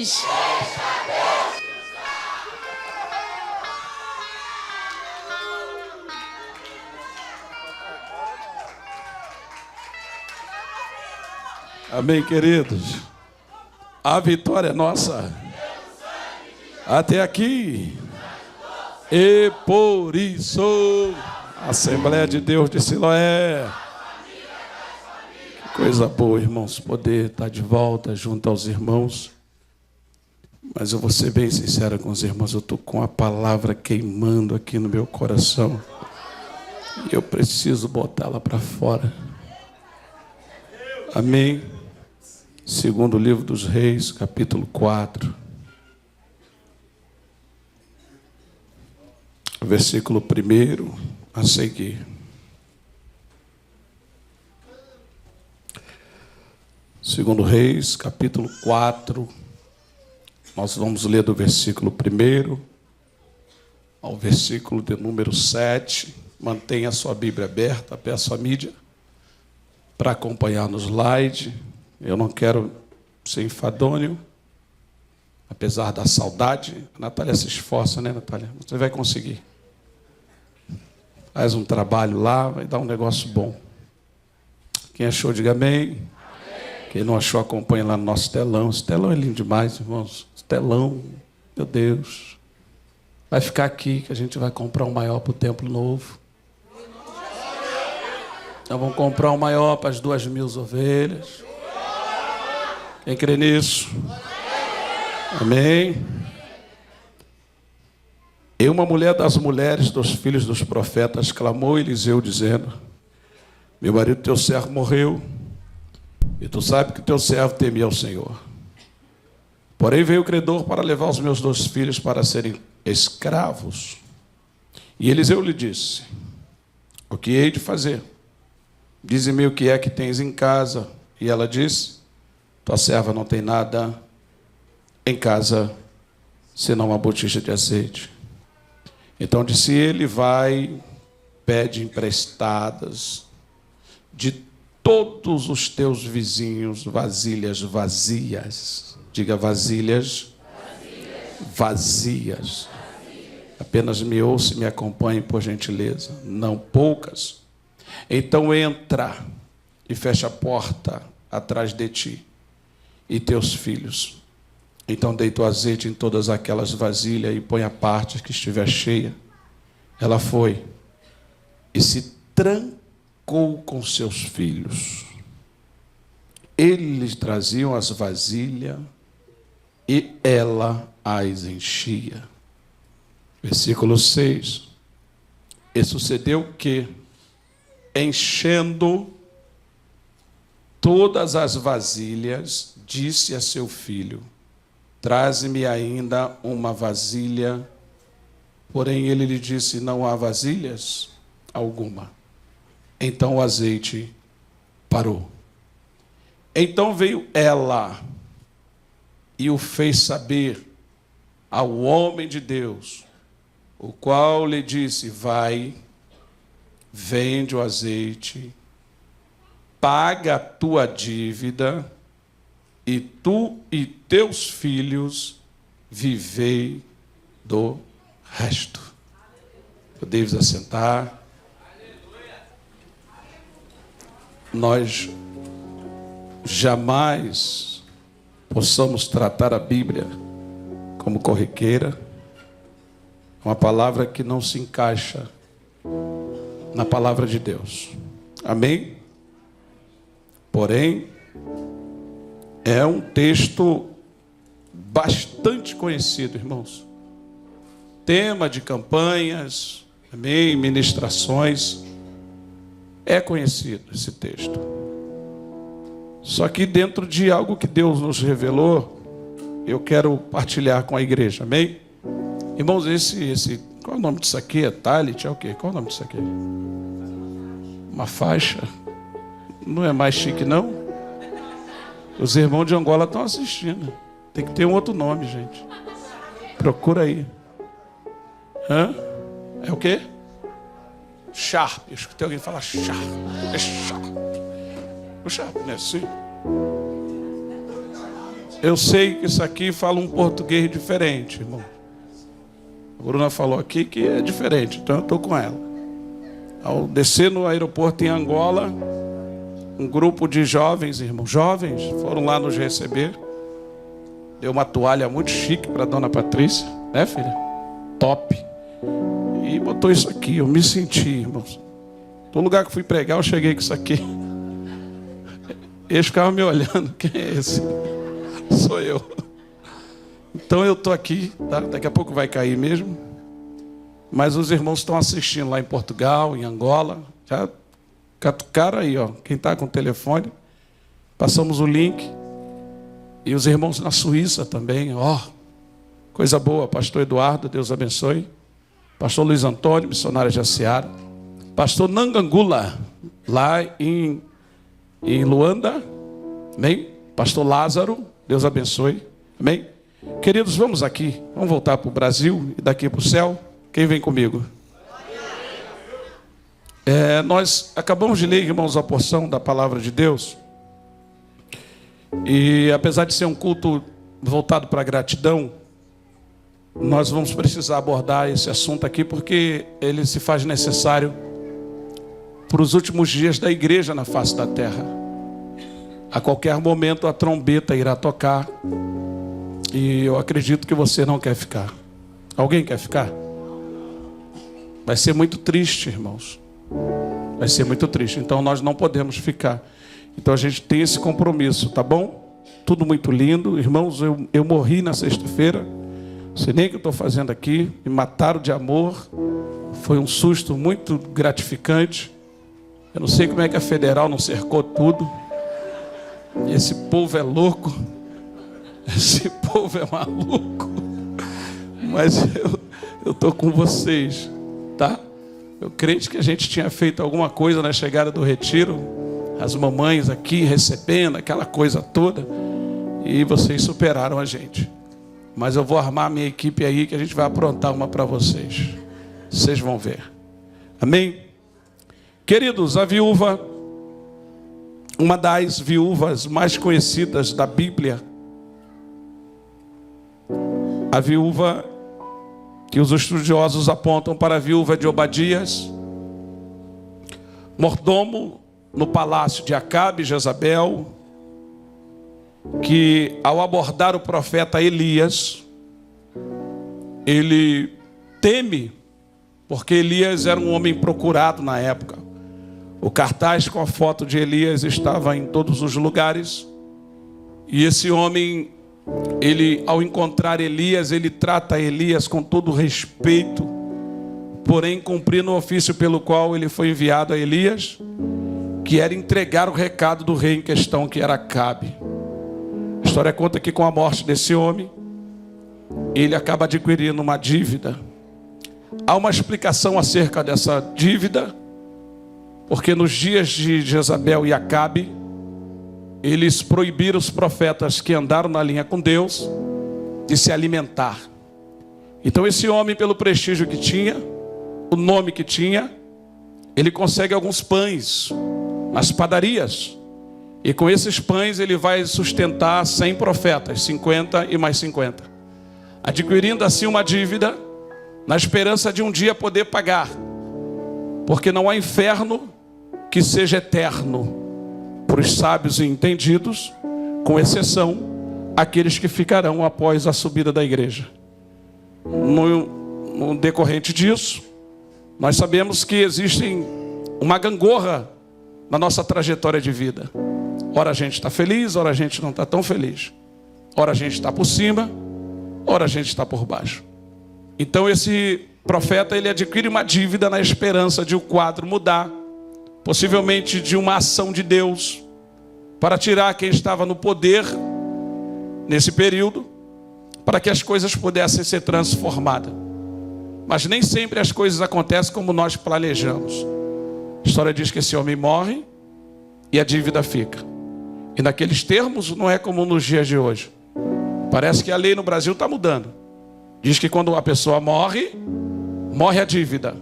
cabeças. Amém, queridos? A vitória é nossa. Até aqui. E por isso, Assembleia de Deus de Siloé. Que coisa boa, irmãos, poder estar de volta junto aos irmãos. Mas eu vou ser bem sincero com os irmãos, eu estou com a palavra queimando aqui no meu coração. E eu preciso botá-la para fora. Amém? Segundo livro dos Reis, capítulo 4. Versículo 1 a seguir. Segundo Reis, capítulo 4. Nós vamos ler do versículo 1 ao versículo de número 7. Mantenha a sua Bíblia aberta, peço à mídia para acompanhar no slide. Eu não quero ser enfadonho, apesar da saudade. A Natália se esforça, né, Natália? Você vai conseguir. Faz um trabalho lá, vai dar um negócio bom. Quem achou, diga amém. Amém. Quem não achou, acompanha lá no nosso telão. Esse telão é lindo demais, irmãos. Esse telão, meu Deus. Vai ficar aqui que a gente vai comprar um maior para o templo novo. Nós vamos comprar um maior para as 2.000 ovelhas. Quem crê nisso? Amém. E uma mulher das mulheres dos filhos dos profetas clamou a Eliseu, dizendo: meu marido, teu servo, morreu, e tu sabes que teu servo temia ao Senhor. Porém veio o credor para levar os meus 2 filhos para serem escravos. E Eliseu lhe disse: o que hei de fazer? Dize-me o que é que tens em casa. E ela disse: tua serva não tem nada em casa, senão uma botija de azeite. Então disse ele: vai, pede emprestadas de todos os teus vizinhos vasilhas vazias. Diga vasilhas vazias. Apenas me ouça e me acompanhe, por gentileza. Não poucas. Então entra e fecha a porta atrás de ti e teus filhos. Então deita o azeite em todas aquelas vasilhas e põe a parte que estiver cheia. Ela foi e se trancou com seus filhos. Eles traziam as vasilhas e ela as enchia. Versículo 6. E sucedeu que, enchendo todas as vasilhas, disse a seu filho: traze-me ainda uma vasilha. Porém ele lhe disse: não há vasilhas alguma. Então o azeite parou. Então veio ela e o fez saber ao homem de Deus, o qual lhe disse: vai, vende o azeite, paga a tua dívida, e tu e teus filhos vivei do resto. Podeis assentar. Nós jamais possamos tratar a Bíblia como corriqueira, uma palavra que não se encaixa na palavra de Deus. Amém? Porém, é um texto bastante conhecido, irmãos. Tema de campanhas, amém, ministrações. É conhecido esse texto. Só que dentro de algo que Deus nos revelou, eu quero partilhar com a igreja, amém? Irmãos, qual é o nome disso aqui? É talit? É o quê? Qual é o nome disso aqui? Uma faixa? Não é mais chique, não? Os irmãos de Angola estão assistindo. Tem que ter um outro nome, gente. Procura aí. Hã? É o quê? Sharp. Eu escutei alguém falar sharp. É sharp. O sharp, não é assim? eu sei que isso aqui fala um português diferente, irmão. A Bruna falou aqui que é diferente, então eu estou com ela. Ao descer no aeroporto em Angola, um grupo de jovens, irmãos, jovens, foram lá nos receber. Deu uma toalha muito chique para a dona Patrícia, né, filha? Top. E botou isso aqui, eu me senti, irmãos. Todo lugar que fui pregar, eu cheguei com isso aqui. Eles ficavam me olhando, quem é esse? Sou eu. Então eu estou aqui, tá? Daqui a pouco vai cair mesmo. Mas os irmãos estão assistindo lá em Portugal, em Angola. Já catucaram aí, ó. Quem está com o telefone, passamos o link. E os irmãos na Suíça também, ó. Coisa boa, pastor Eduardo, Deus abençoe. Pastor Luiz Antônio, missionário de Jaciara. Pastor Nangangula, lá em Luanda. Amém? Pastor Lázaro, Deus abençoe. Amém? Queridos, vamos aqui. Vamos voltar para o Brasil e daqui para o céu. Quem vem comigo? Nós acabamos de ler, irmãos, a porção da palavra de Deus. E apesar de ser um culto voltado para a gratidão, nós vamos precisar abordar esse assunto aqui porque ele se faz necessário para os últimos dias da igreja na face da terra. A qualquer momento a trombeta irá tocar e eu acredito que você não quer ficar. Alguém quer ficar? Vai ser muito triste, irmãos. Vai ser muito triste. Então nós não podemos ficar. Então a gente tem esse compromisso, tá bom? Tudo muito lindo. Irmãos, eu morri na sexta-feira. Não sei nem o que eu estou fazendo aqui. Me mataram de amor. Foi um susto muito gratificante. Eu não sei como é que a federal não cercou tudo. Esse povo é louco. Esse povo é maluco. Mas eu estou com vocês, tá? Eu crente que a gente tinha feito alguma coisa na chegada do retiro. As mamães aqui recebendo, aquela coisa toda. E vocês superaram a gente. Mas eu vou armar a minha equipe aí, que a gente vai aprontar uma para vocês. Vocês vão ver. Amém? Queridos, a viúva, uma das viúvas mais conhecidas da Bíblia, a viúva que os estudiosos apontam para a viúva de Obadias, mordomo no palácio de Acabe e Jezabel, que ao abordar o profeta Elias, ele teme, porque Elias era um homem procurado na época. O cartaz com a foto de Elias estava em todos os lugares, e esse homem, ele, ao encontrar Elias, ele trata Elias com todo respeito, porém cumprindo o ofício pelo qual ele foi enviado a Elias, que era entregar o recado do rei em questão, que era Acabe. A história conta que com a morte desse homem, ele acaba adquirindo uma dívida. Há uma explicação acerca dessa dívida, porque nos dias de Jezabel e Acabe, eles proibiram os profetas que andaram na linha com Deus de se alimentar. Então esse homem, pelo prestígio que tinha, o nome que tinha, ele consegue alguns pães nas padarias. E com esses pães ele vai sustentar 100 profetas, 50 e mais 50. Adquirindo assim uma dívida, na esperança de um dia poder pagar. Porque não há inferno que seja eterno para os sábios e entendidos, com exceção aqueles que ficarão após a subida da igreja. No decorrente disso, nós sabemos que existe uma gangorra na nossa trajetória de vida. Ora a gente está feliz, ora a gente não está tão feliz. Ora a gente está por cima, ora a gente está por baixo. Então esse profeta, ele adquire uma dívida na esperança de o quadro mudar, possivelmente de uma ação de Deus, para tirar quem estava no poder nesse período, para que as coisas pudessem ser transformadas. Mas nem sempre as coisas acontecem como nós planejamos. A história diz que esse homem morre e a dívida fica. E naqueles termos não é como nos dias de hoje. Parece que a lei no Brasil está mudando. Diz que quando a pessoa morre, morre a dívida.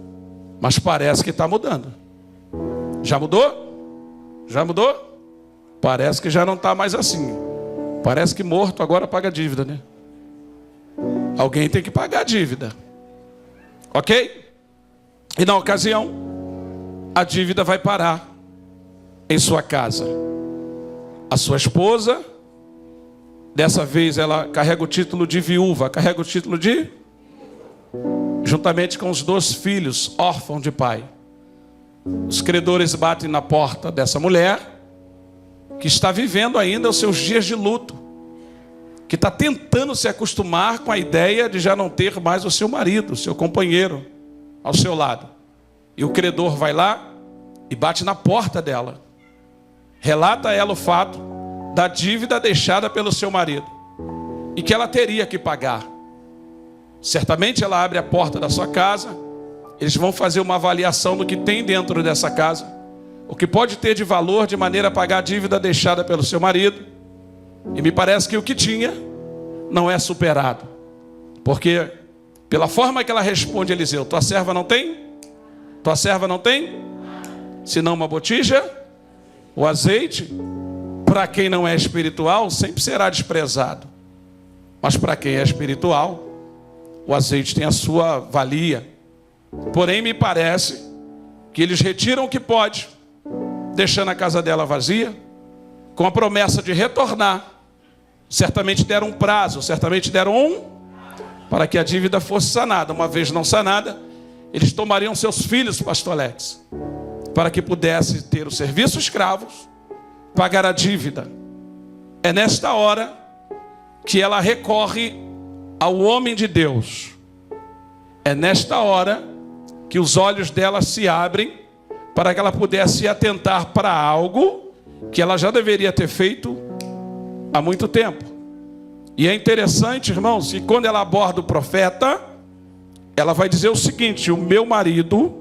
Mas parece que está mudando. Já mudou? Já mudou? Parece que já não está mais assim. Parece que morto agora paga dívida, né? Alguém tem que pagar a dívida. Ok? E na ocasião, a dívida vai parar em sua casa. A sua esposa, dessa vez ela carrega o título de viúva, carrega o título de... juntamente com os 2 filhos, órfãos de pai. Os credores batem na porta dessa mulher, que está vivendo ainda os seus dias de luto, que está tentando se acostumar com a ideia de já não ter mais o seu marido, o seu companheiro ao seu lado. E o credor vai lá e bate na porta dela. Relata a ela o fato da dívida deixada pelo seu marido e que ela teria que pagar. Certamente ela abre a porta da sua casa. Eles vão fazer uma avaliação do que tem dentro dessa casa, o que pode ter de valor de maneira a pagar a dívida deixada pelo seu marido. E me parece que o que tinha não é superado, porque pela forma que ela responde a Eliseu: tua serva não tem? Tua serva não tem? Senão uma botija? O azeite, para quem não é espiritual, sempre será desprezado. Mas para quem é espiritual, o azeite tem a sua valia. Porém, me parece que eles retiram o que pode, deixando a casa dela vazia, com a promessa de retornar. Certamente deram um prazo, certamente deram para que a dívida fosse sanada. Uma vez não sanada, eles tomariam seus filhos, pastor Alex, para que pudesse ter o serviço escravos, pagar a dívida. É nesta hora que ela recorre ao homem de Deus. É nesta hora que os olhos dela se abrem para que ela pudesse atentar para algo que ela já deveria ter feito há muito tempo. E é interessante, irmãos, que quando ela aborda o profeta, ela vai dizer o seguinte: o meu marido,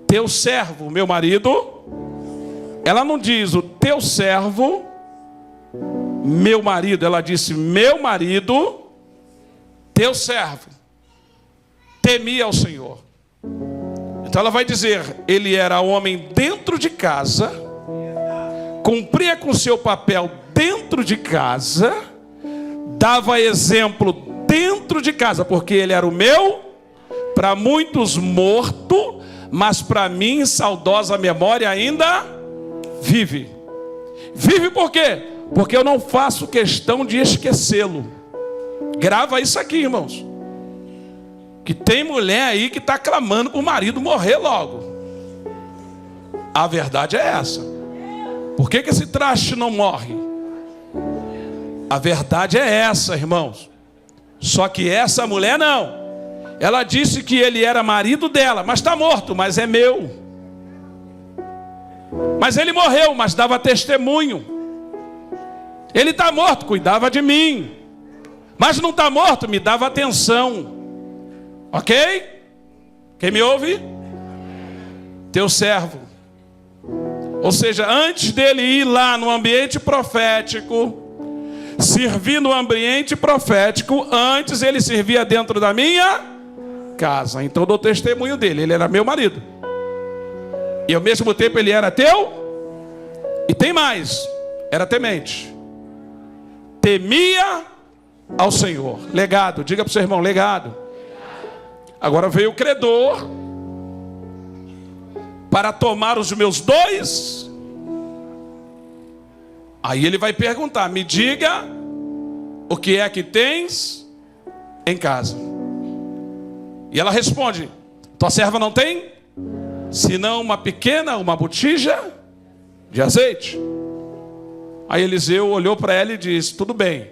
teu servo, meu marido. Ela não diz o teu servo, meu marido. Ela disse meu marido, teu servo, temia ao Senhor. Então ela vai dizer: ele era homem dentro de casa, cumpria com seu papel dentro de casa, dava exemplo dentro de casa, porque ele era o meu, para muitos morto, mas para mim em saudosa memória ainda vive. Vive por quê? Porque eu não faço questão de esquecê-lo. Grava isso aqui, irmãos, que tem mulher aí que está clamando para o marido morrer logo. A verdade é essa. Por que esse traste não morre? A verdade é essa, irmãos. Só que essa mulher não. Ela disse que ele era marido dela, mas está morto, mas é meu. Mas ele morreu, mas dava testemunho. Ele está morto, cuidava de mim. Mas não está morto, me dava atenção. Ok? Quem me ouve? Teu servo. Ou seja, antes dele ir lá no ambiente profético, servir no ambiente profético, antes ele servia dentro da minha casa. Então eu dou testemunho dele. Ele era meu marido. E ao mesmo tempo ele era teu. E tem mais. Era temente. Temia ao Senhor. Legado. Diga para o seu irmão, legado. Agora veio o credor para tomar os meus 2. Aí ele vai perguntar: me diga o que é que tens em casa. E ela responde: tua serva não tem senão uma botija de azeite. Aí Eliseu olhou para ela e disse: tudo bem,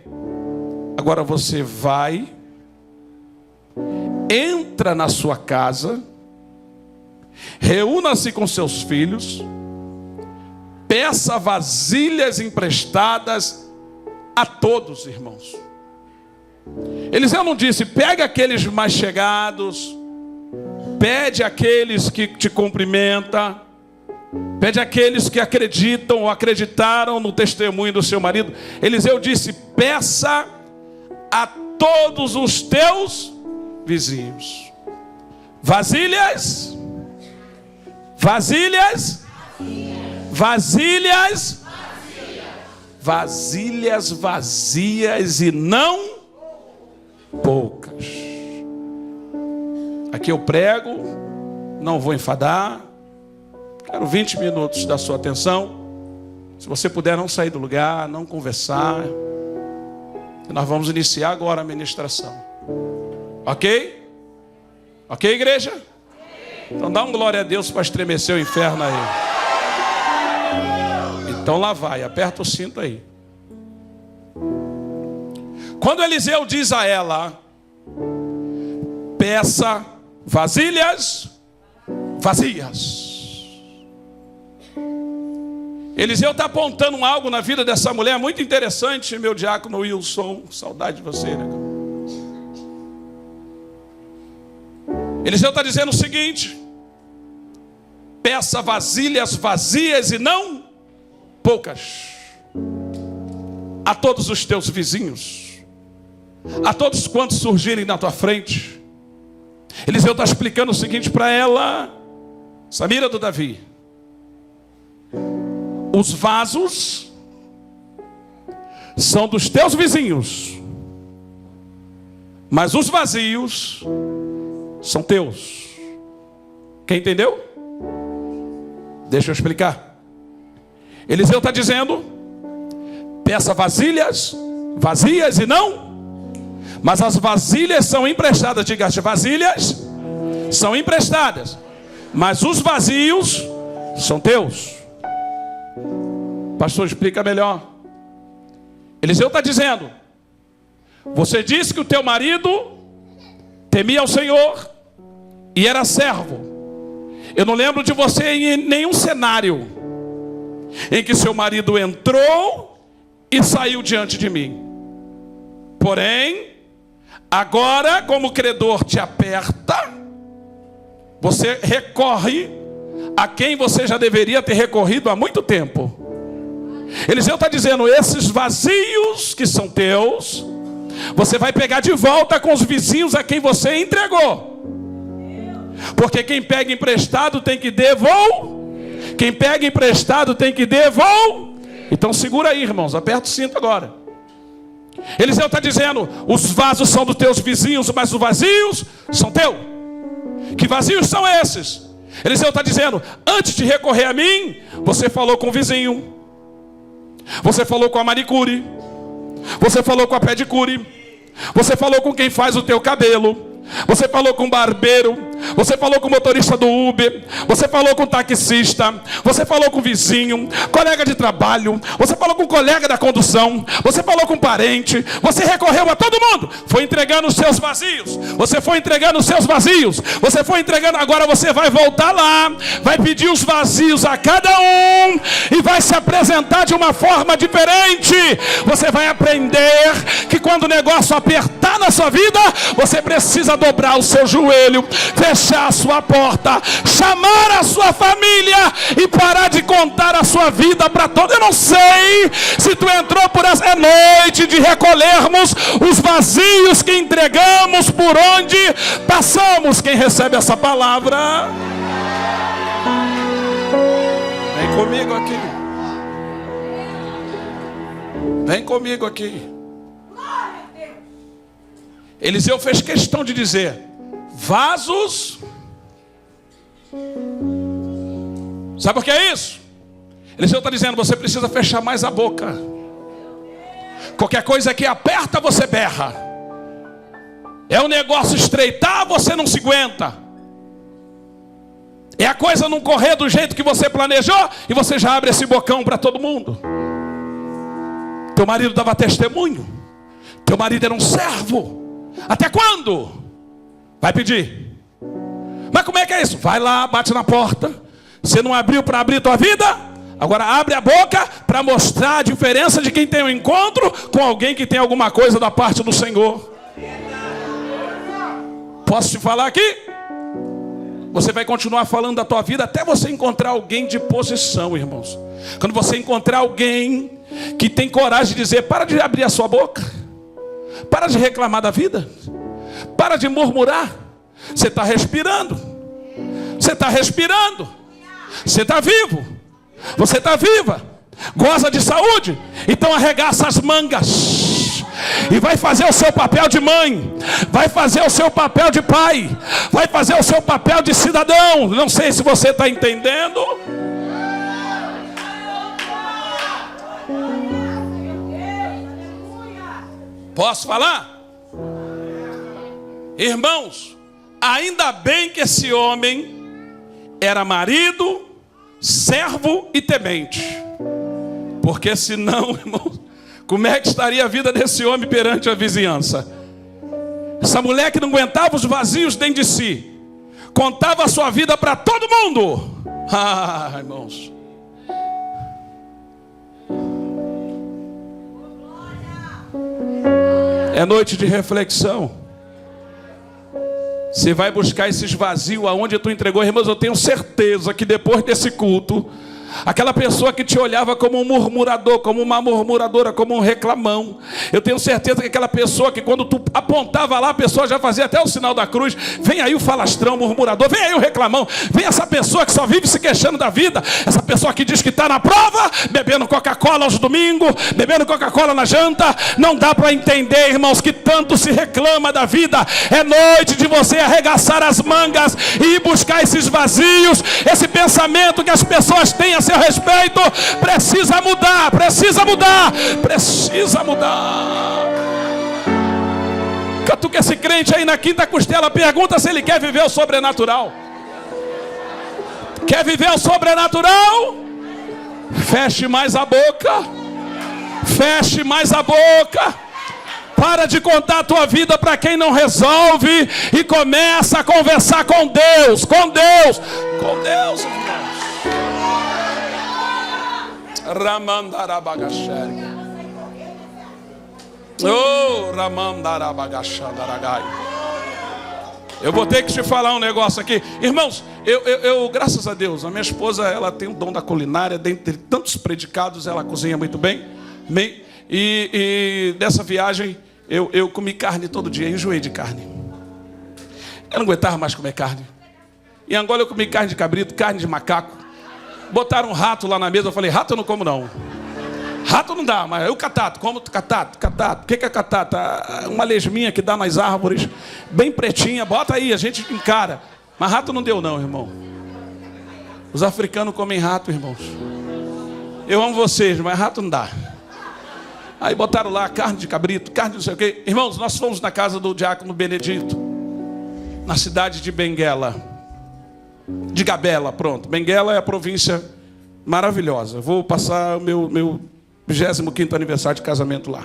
agora você vai, entra na sua casa, reúna-se com seus filhos, peça vasilhas emprestadas a todos, irmãos. Eliseu não disse: pega aqueles mais chegados, pede àqueles que te cumprimentam, pede àqueles que acreditam ou acreditaram no testemunho do seu marido. Eliseu disse: peça a todos os teus vizinhos. Vasilhas, vasilhas, vasilhas, vasilhas vazias e não poucas. Aqui eu prego, não vou enfadar. Quero 20 minutos da sua atenção. Se você puder não sair do lugar, não conversar. Nós vamos iniciar agora a ministração. Ok? Ok, igreja? Então dá um glória a Deus para estremecer o inferno aí. Então lá vai, aperta o cinto aí. Quando Eliseu diz a ela: peça vasilhas vazias. Eliseu está apontando algo na vida dessa mulher muito interessante, meu diácono Wilson. Saudade de você, né? Eliseu está dizendo o seguinte: peça vasilhas vazias e não poucas a todos os teus vizinhos, a todos quantos surgirem na tua frente. Eliseu está explicando o seguinte para ela: Samira do Davi, os vasos são dos teus vizinhos, mas os vazios são teus. Quem entendeu? Deixa eu explicar. Eliseu está dizendo: peça vasilhas vazias e não, mas as vasilhas são emprestadas. Diga, as vasilhas são emprestadas, mas os vazios são teus. Pastor, explica melhor. Eliseu está dizendo: você disse que o teu marido temia ao Senhor e era servo. Eu não lembro de você em nenhum cenário em que seu marido entrou e saiu diante de mim. Porém, agora, como o credor te aperta, você recorre a quem você já deveria ter recorrido há muito tempo. Eliseu está dizendo: esses vazios que são teus, você vai pegar de volta com os vizinhos a quem você entregou. Porque quem pega emprestado tem que devolver. Quem pega emprestado tem que devolver. Então segura aí, irmãos, aperta o cinto agora. Eliseu está dizendo: os vasos são dos teus vizinhos, mas os vazios são teus. Que vazios são esses? Eliseu está dizendo: antes de recorrer a mim, você falou com o vizinho, você falou com a manicure, você falou com a pedicure, você falou com quem faz o teu cabelo, você falou com o barbeiro, você falou com o motorista do Uber, você falou com o taxista, você falou com o vizinho, colega de trabalho, você falou com o colega da condução, você falou com o parente, você recorreu a todo mundo, foi entregando os seus vazios, você foi entregando os seus vazios, você foi entregando. Agora você vai voltar lá, vai pedir os vazios a cada um e vai se apresentar de uma forma diferente. Você vai aprender que quando o negócio apertar na sua vida, você precisa dobrar o seu joelho, fechar a sua porta, chamar a sua família e parar de contar a sua vida para todos. Eu não sei se tu entrou por essa noite de recolhermos os vazios que entregamos por onde passamos. Quem recebe essa palavra? Vem comigo aqui. Vem comigo aqui. Eliseu fez questão de dizer: vasos. Sabe por que é isso? Eliseu está dizendo: você precisa fechar mais a boca. Qualquer coisa que aperta, você berra. É o negócio estreitar, você não se aguenta. É a coisa não correr do jeito que você planejou e você já abre esse bocão para todo mundo. Teu marido dava testemunho. Teu marido era um servo. Até quando? Vai pedir. Mas como é que é isso? Vai lá, bate na porta. Você não abriu para abrir tua vida? Agora abre a boca para mostrar a diferença de quem tem um encontro com alguém que tem alguma coisa da parte do Senhor. Posso te falar aqui? Você vai continuar falando da tua vida até você encontrar alguém de posição, irmãos. Quando você encontrar alguém que tem coragem de dizer: para de abrir a sua boca, para de reclamar da vida, para de murmurar. Você está respirando. Você está respirando. Você está vivo. Você está viva. Goza de saúde? Então arregaça as mangas e vai fazer o seu papel de mãe, vai fazer o seu papel de pai, vai fazer o seu papel de cidadão. Não sei se você está entendendo. Posso falar? Irmãos, ainda bem que esse homem era marido, servo e temente. Porque senão, irmãos, como é que estaria a vida desse homem perante a vizinhança? Essa mulher que não aguentava os vazios dentro de si, contava a sua vida para todo mundo. Ah, irmãos. É noite de reflexão. Você vai buscar esses vazios aonde tu entregou. Irmãos, eu tenho certeza que depois desse culto, aquela pessoa que te olhava como um murmurador, como uma murmuradora, como um reclamão, eu tenho certeza que aquela pessoa que quando tu apontava lá, a pessoa já fazia até o sinal da cruz. Vem aí o falastrão, murmurador, vem aí o reclamão, vem essa pessoa que só vive se queixando da vida, essa pessoa que diz que está na prova, bebendo Coca-Cola aos domingos, bebendo Coca-Cola na janta. Não dá para entender, irmãos, que tanto se reclama da vida. É noite de você arregaçar as mangas e ir buscar esses vazios, esse pensamento que as pessoas têm a seu respeito. Precisa mudar, precisa mudar, precisa mudar. Catuca esse crente aí na quinta costela, pergunta se ele quer viver o sobrenatural. Quer viver o sobrenatural? Feche mais a boca, feche mais a boca. Para de contar a tua vida para quem não resolve e começa a conversar com Deus, com Deus, com Deus, irmãos. Ramandarabagashari. Oh, Ramandarabagashadaragai. Eu vou ter que te falar um negócio aqui. Irmãos, eu graças a Deus, a minha esposa, ela tem o dom da culinária. Dentre tantos predicados, ela cozinha muito bem. E dessa viagem, eu comi carne todo dia, enjoei de carne. Eu não aguentava mais comer carne. Em Angola eu comi carne de cabrito, carne de macaco. Botaram um rato lá na mesa, eu falei, rato eu não como não. Rato não dá, mas eu catato, como catato. O que é catato? Uma lesminha que dá nas árvores, bem pretinha, bota aí, a gente encara. Mas rato não deu não, irmão. Os africanos comem rato, irmãos. Eu amo vocês, mas rato não dá. Aí botaram lá carne de cabrito, carne de não sei o quê. Irmãos, nós fomos na casa do diácono Benedito, na cidade de Benguela. De Gabela, pronto. Benguela é a província maravilhosa. Vou passar o meu 25º aniversário de casamento lá.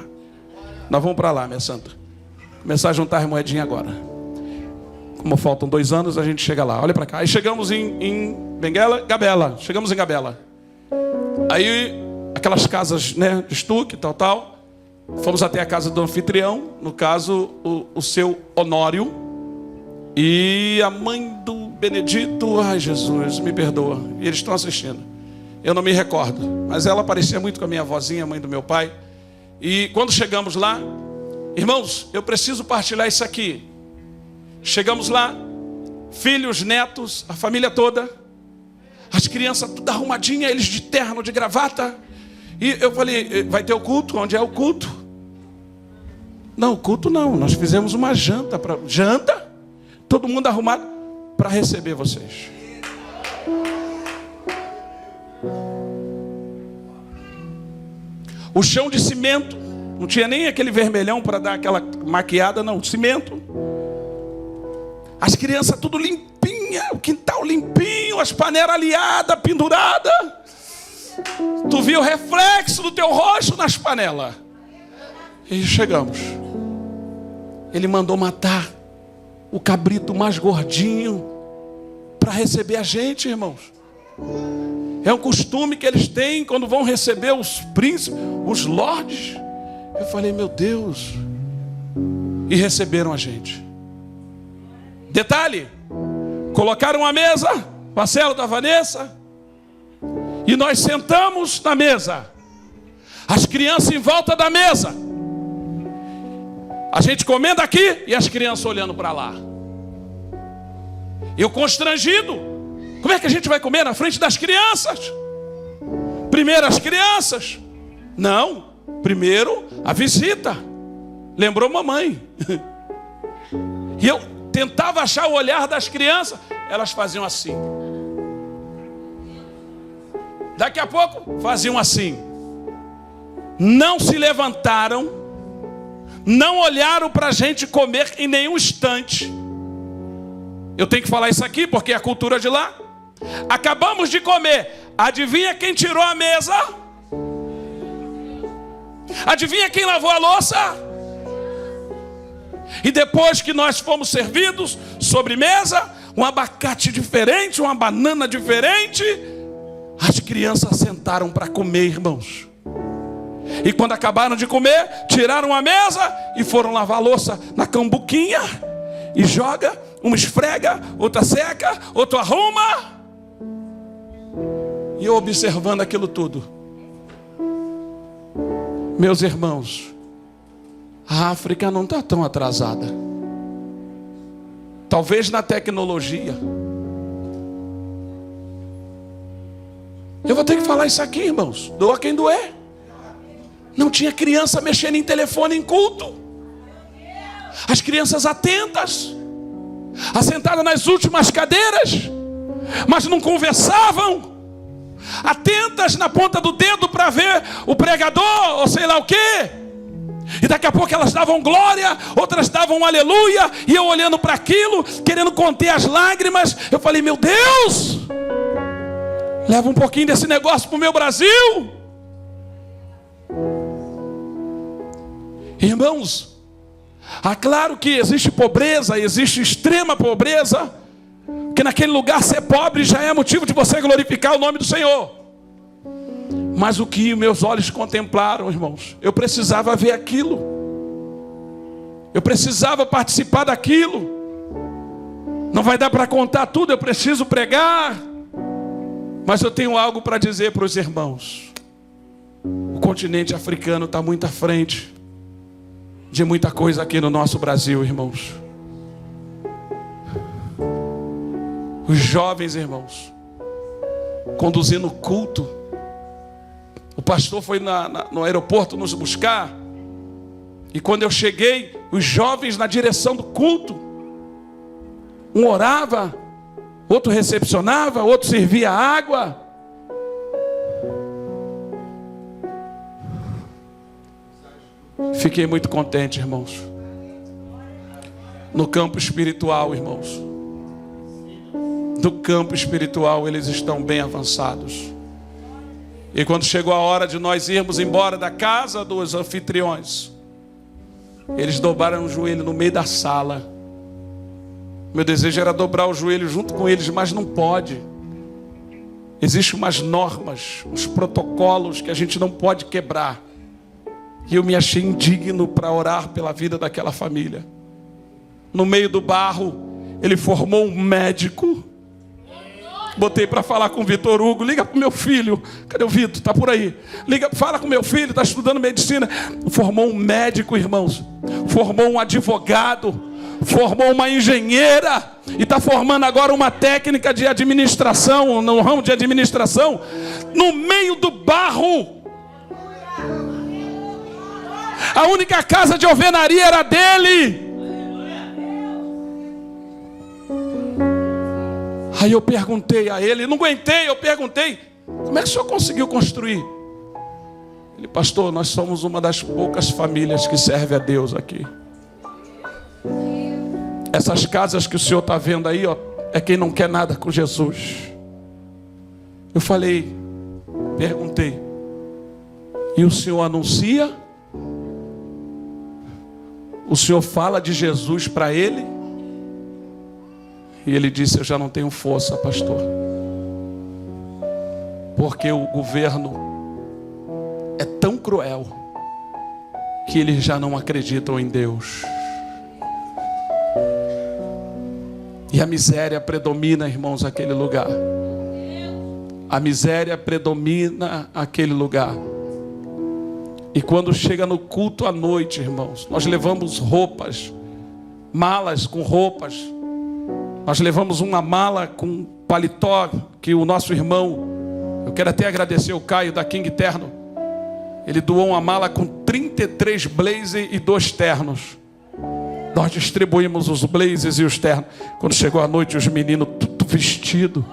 Nós vamos para lá, minha santa. Começar a juntar as moedinhas agora. Como faltam 2 anos, a gente chega lá. Olha para cá. Aí chegamos em Benguela, Gabela. Chegamos em Gabela. Aí, aquelas casas, né, de estuque, tal. Fomos até a casa do anfitrião. No caso, o seu Honório. E a mãe do Benedito, ai Jesus, me perdoa. E eles estão assistindo. Eu não me recordo, mas ela parecia muito com a minha avózinha, mãe do meu pai. E quando chegamos lá, irmãos, eu preciso partilhar isso aqui. Chegamos lá, filhos, netos, a família toda, as crianças tudo arrumadinha, eles de terno, de gravata. E eu falei, vai ter o culto? Onde é o culto? Não, o culto não, nós fizemos uma janta. Janta? Todo mundo arrumado para receber vocês. O chão de cimento, não tinha nem aquele vermelhão para dar aquela maquiada, não, cimento. As crianças tudo limpinha, o quintal limpinho, as panelas aliadas, penduradas. Tu viu o reflexo do teu rosto nas panelas. E chegamos. Ele mandou matar o cabrito mais gordinho para receber a gente, irmãos. É um costume que eles têm quando vão receber os príncipes, os lordes. Eu falei, meu Deus. E receberam a gente. Detalhe, colocaram a mesa, Marcelo da Vanessa, e nós sentamos na mesa. As crianças em volta da mesa. A gente comendo aqui e as crianças olhando para lá. Eu constrangido. Como é que a gente vai comer na frente das crianças? Primeiro as crianças. Não, primeiro a visita. Lembrou mamãe. E eu tentava achar o olhar das crianças. Elas faziam assim. Daqui a pouco faziam assim. Não se levantaram. Não olharam para a gente comer em nenhum instante. Eu tenho que falar isso aqui porque é a cultura de lá. Acabamos de comer. Adivinha quem tirou a mesa? Adivinha quem lavou a louça? E depois que nós fomos servidos, sobremesa, um abacate diferente, uma banana diferente, as crianças sentaram para comer, irmãos. E quando acabaram de comer, tiraram a mesa e foram lavar a louça na cambuquinha. E joga, uma esfrega, outra seca, outra arruma. E eu observando aquilo tudo. Meus irmãos, a África não está tão atrasada. Talvez na tecnologia. Eu vou ter que falar isso aqui, irmãos. Doa quem doer. Não tinha criança mexendo em telefone em culto. As crianças atentas, assentadas nas últimas cadeiras, mas não conversavam. Atentas na ponta do dedo para ver o pregador, ou sei lá o quê. E daqui a pouco elas davam glória, outras davam aleluia. E eu olhando para aquilo, querendo conter as lágrimas. Eu falei, meu Deus, leva um pouquinho desse negócio para o meu Brasil. Irmãos, claro que existe pobreza, existe extrema pobreza, que naquele lugar ser pobre já é motivo de você glorificar o nome do Senhor. Mas o que meus olhos contemplaram, irmãos, eu precisava ver aquilo. Eu precisava participar daquilo. Não vai dar para contar tudo, eu preciso pregar. Mas eu tenho algo para dizer para os irmãos. O continente africano está muito à frente de muita coisa aqui no nosso Brasil, irmãos. Os jovens, irmãos, conduzindo o culto. O pastor foi no aeroporto nos buscar. E quando eu cheguei, os jovens na direção do culto. Um orava, outro recepcionava, outro servia água. Fiquei muito contente, irmãos. No campo espiritual, irmãos. No campo espiritual eles estão bem avançados. E quando chegou a hora de nós irmos embora da casa dos anfitriões, eles dobraram o joelho no meio da sala. Meu desejo era dobrar o joelho junto com eles, mas não pode. Existem umas normas, uns protocolos que a gente não pode quebrar. E eu me achei indigno para orar pela vida daquela família. No meio do barro, ele formou um médico. Botei para falar com o Vitor Hugo. Liga para o meu filho. Cadê o Vitor? Está por aí. Liga, fala com o meu filho, está estudando medicina. Formou um médico, irmãos. Formou um advogado. Formou uma engenheira. E está formando agora uma técnica de administração, no ramo de administração. No meio do barro. A única casa de alvenaria era dele. Aí eu perguntei a ele, não aguentei, eu perguntei, como é que o senhor conseguiu construir? Ele, pastor, nós somos uma das poucas famílias que serve a Deus aqui. Essas casas que o senhor está vendo aí, ó, é quem não quer nada com Jesus. Eu falei, perguntei, e o senhor anuncia? O senhor fala de Jesus para ele? E ele disse, eu já não tenho força, pastor. Porque o governo é tão cruel que eles já não acreditam em Deus. E a miséria predomina, irmãos, aquele lugar. A miséria predomina aquele lugar. E quando chega no culto à noite, irmãos, nós levamos roupas, malas com roupas. Nós levamos uma mala com paletó que o nosso irmão Eu quero até agradecer o Caio da King Terno. Ele doou uma mala com 33 blazers e 2 ternos. Nós distribuímos os blazers e os ternos. Quando chegou a noite, os meninos tudo vestido.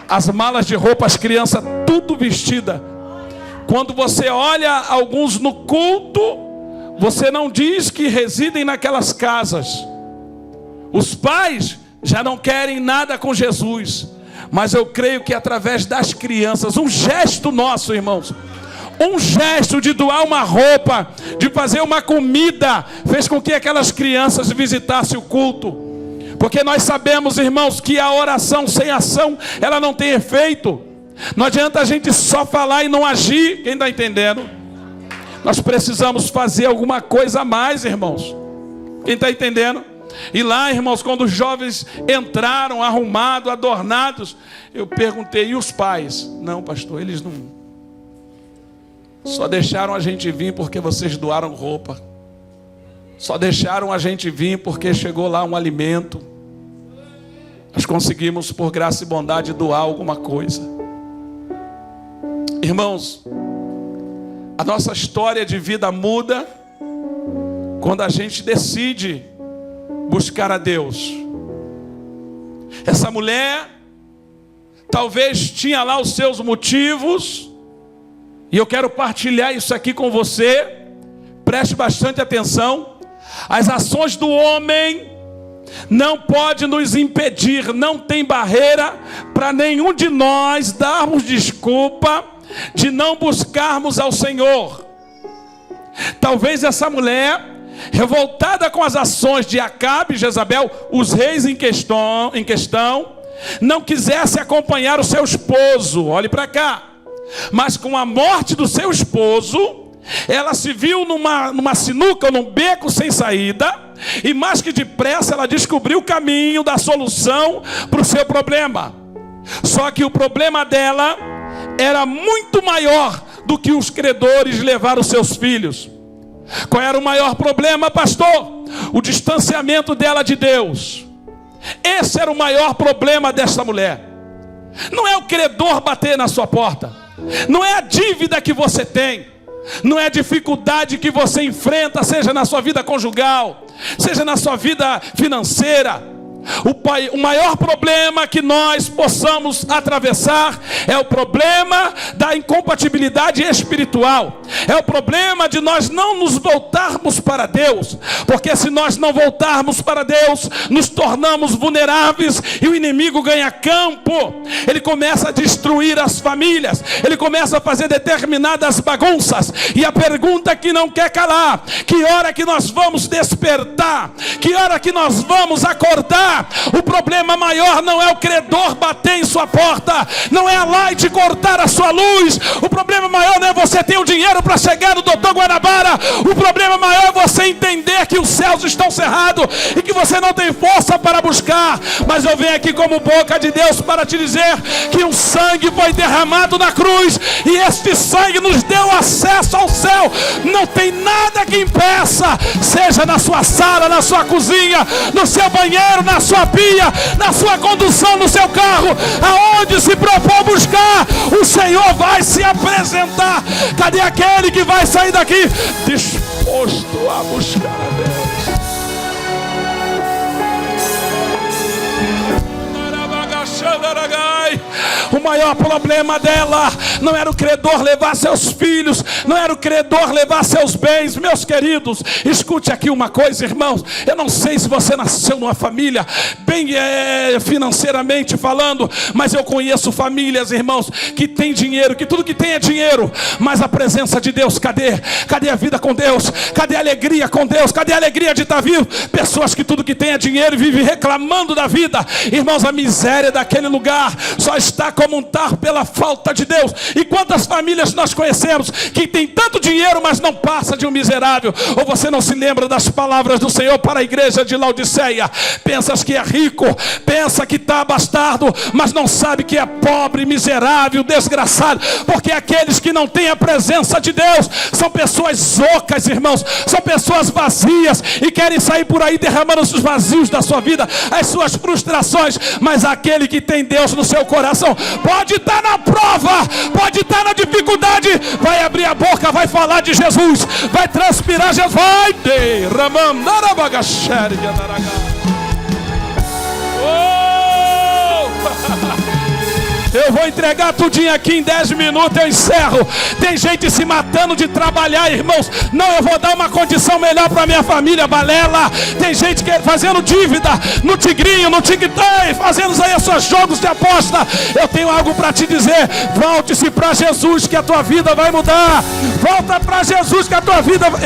As malas de roupa, as crianças tudo vestida. Quando você olha alguns no culto, você não diz que residem naquelas casas. Os pais já não querem nada com Jesus. Mas eu creio que através das crianças, um gesto nosso, irmãos, um gesto de doar uma roupa, de fazer uma comida, fez com que aquelas crianças visitassem o culto. Porque nós sabemos, irmãos, que a oração sem ação, ela não tem efeito. Não adianta a gente só falar e não agir. Quem está entendendo? Nós precisamos fazer alguma coisa a mais, irmãos. Quem está entendendo? E lá, irmãos, quando os jovens entraram arrumados, adornados, eu perguntei, e os pais? Não, pastor, eles não. Só deixaram a gente vir porque vocês doaram roupa. Só deixaram a gente vir porque chegou lá um alimento. Nós conseguimos, por graça e bondade, doar alguma coisa. Irmãos, a nossa história de vida muda quando a gente decide buscar a Deus. Essa mulher talvez tinha lá os seus motivos, e eu quero partilhar isso aqui com você. Preste bastante atenção. As ações do homem não pode nos impedir, não tem barreira para nenhum de nós darmos desculpa de não buscarmos ao Senhor. Talvez essa mulher, revoltada com as ações de Acabe e Jezabel, os reis em questão, não quisesse acompanhar o seu esposo. Olhe para cá. Mas com a morte do seu esposo, ela se viu numa sinuca, num beco sem saída, e mais que depressa ela descobriu o caminho da solução para o seu problema. Só que o problema dela era muito maior do que os credores levaram os seus filhos. Qual era o maior problema, pastor? O distanciamento dela de Deus. Esse era o maior problema dessa mulher. Não é o credor bater na sua porta, não é a dívida que você tem, não é a dificuldade que você enfrenta, seja na sua vida conjugal, seja na sua vida financeira. O maior problema que nós possamos atravessar é o problema da incompatibilidade espiritual. É o problema de nós não nos voltarmos para Deus. Porque se nós não voltarmos para Deus, nos tornamos vulneráveis e o inimigo ganha campo. Ele começa a destruir as famílias, ele começa a fazer determinadas bagunças. E a pergunta que não quer calar: que hora que nós vamos despertar? Que hora que nós vamos acordar? O problema maior não é o credor bater em sua porta, não é a Light cortar a sua luz. O problema maior não é você ter o dinheiro para chegar no Doutor Guanabara. O problema maior é você entender que os céus estão cerrados e que você não tem força para buscar. Mas eu venho aqui como boca de Deus para te dizer que o sangue foi derramado na cruz, e este sangue nos deu acesso ao céu. Não tem nada que impeça, seja na sua sala, na sua cozinha, no seu banheiro, na sua pia, na sua condução, no seu carro, aonde se propor buscar, o Senhor vai se apresentar. Cadê aquele que vai sair daqui disposto a buscar a Deus? O maior problema dela não era o credor levar seus filhos, não era o credor levar seus bens. Meus queridos, escute aqui uma coisa, irmãos. Eu não sei se você nasceu numa família bem financeiramente falando, mas eu conheço famílias, irmãos, que tem dinheiro, que tudo que tem é dinheiro, mas a presença de Deus, cadê? Cadê a vida com Deus? Cadê a alegria com Deus? Cadê a alegria de estar vivo? Pessoas que tudo que tem é dinheiro e vivem reclamando da vida. Irmãos, a miséria daquele lugar só está como um tarro pela falta de Deus. E quantas famílias nós conhecemos que tem tanto dinheiro, mas não passa de um miserável? Ou você não se lembra das palavras do Senhor para a igreja de Laodiceia? Pensas que é rico, pensa que está bastardo, mas não sabe que é pobre, miserável, desgraçado. Porque aqueles que não têm a presença de Deus são pessoas ocas, irmãos, são pessoas vazias e querem sair por aí derramando os vazios da sua vida, as suas frustrações. Mas aquele que tem Deus no seu coração pode estar na prova, pode estar na dificuldade, vai abrir a boca, vai falar de Jesus, vai transpirar Jesus, vai ter. Eu vou entregar tudinho aqui em 10 minutos, eu encerro. Tem gente se matando de trabalhar, irmãos. Não, eu vou dar uma condição melhor para minha família, balela. Tem gente fazendo dívida no Tigrinho, no TikTok, fazendo aí seus jogos de aposta. Eu tenho algo para te dizer. Volte-se para Jesus que a tua vida vai mudar. Volta para Jesus que a tua vida vai...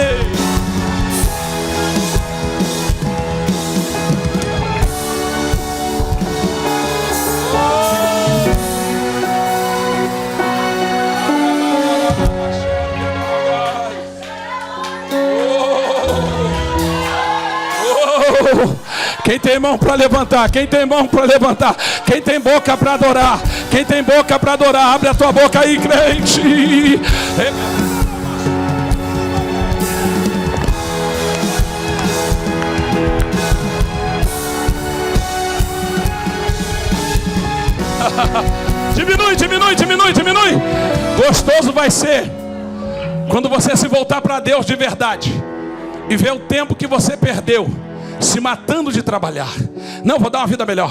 Quem tem mão para levantar, quem tem mão para levantar, quem tem boca para adorar, quem tem boca para adorar, abre a tua boca aí, crente. Diminui. Gostoso vai ser quando você se voltar para Deus de verdade e ver o tempo que você perdeu se matando de trabalhar. Não, vou dar uma vida melhor.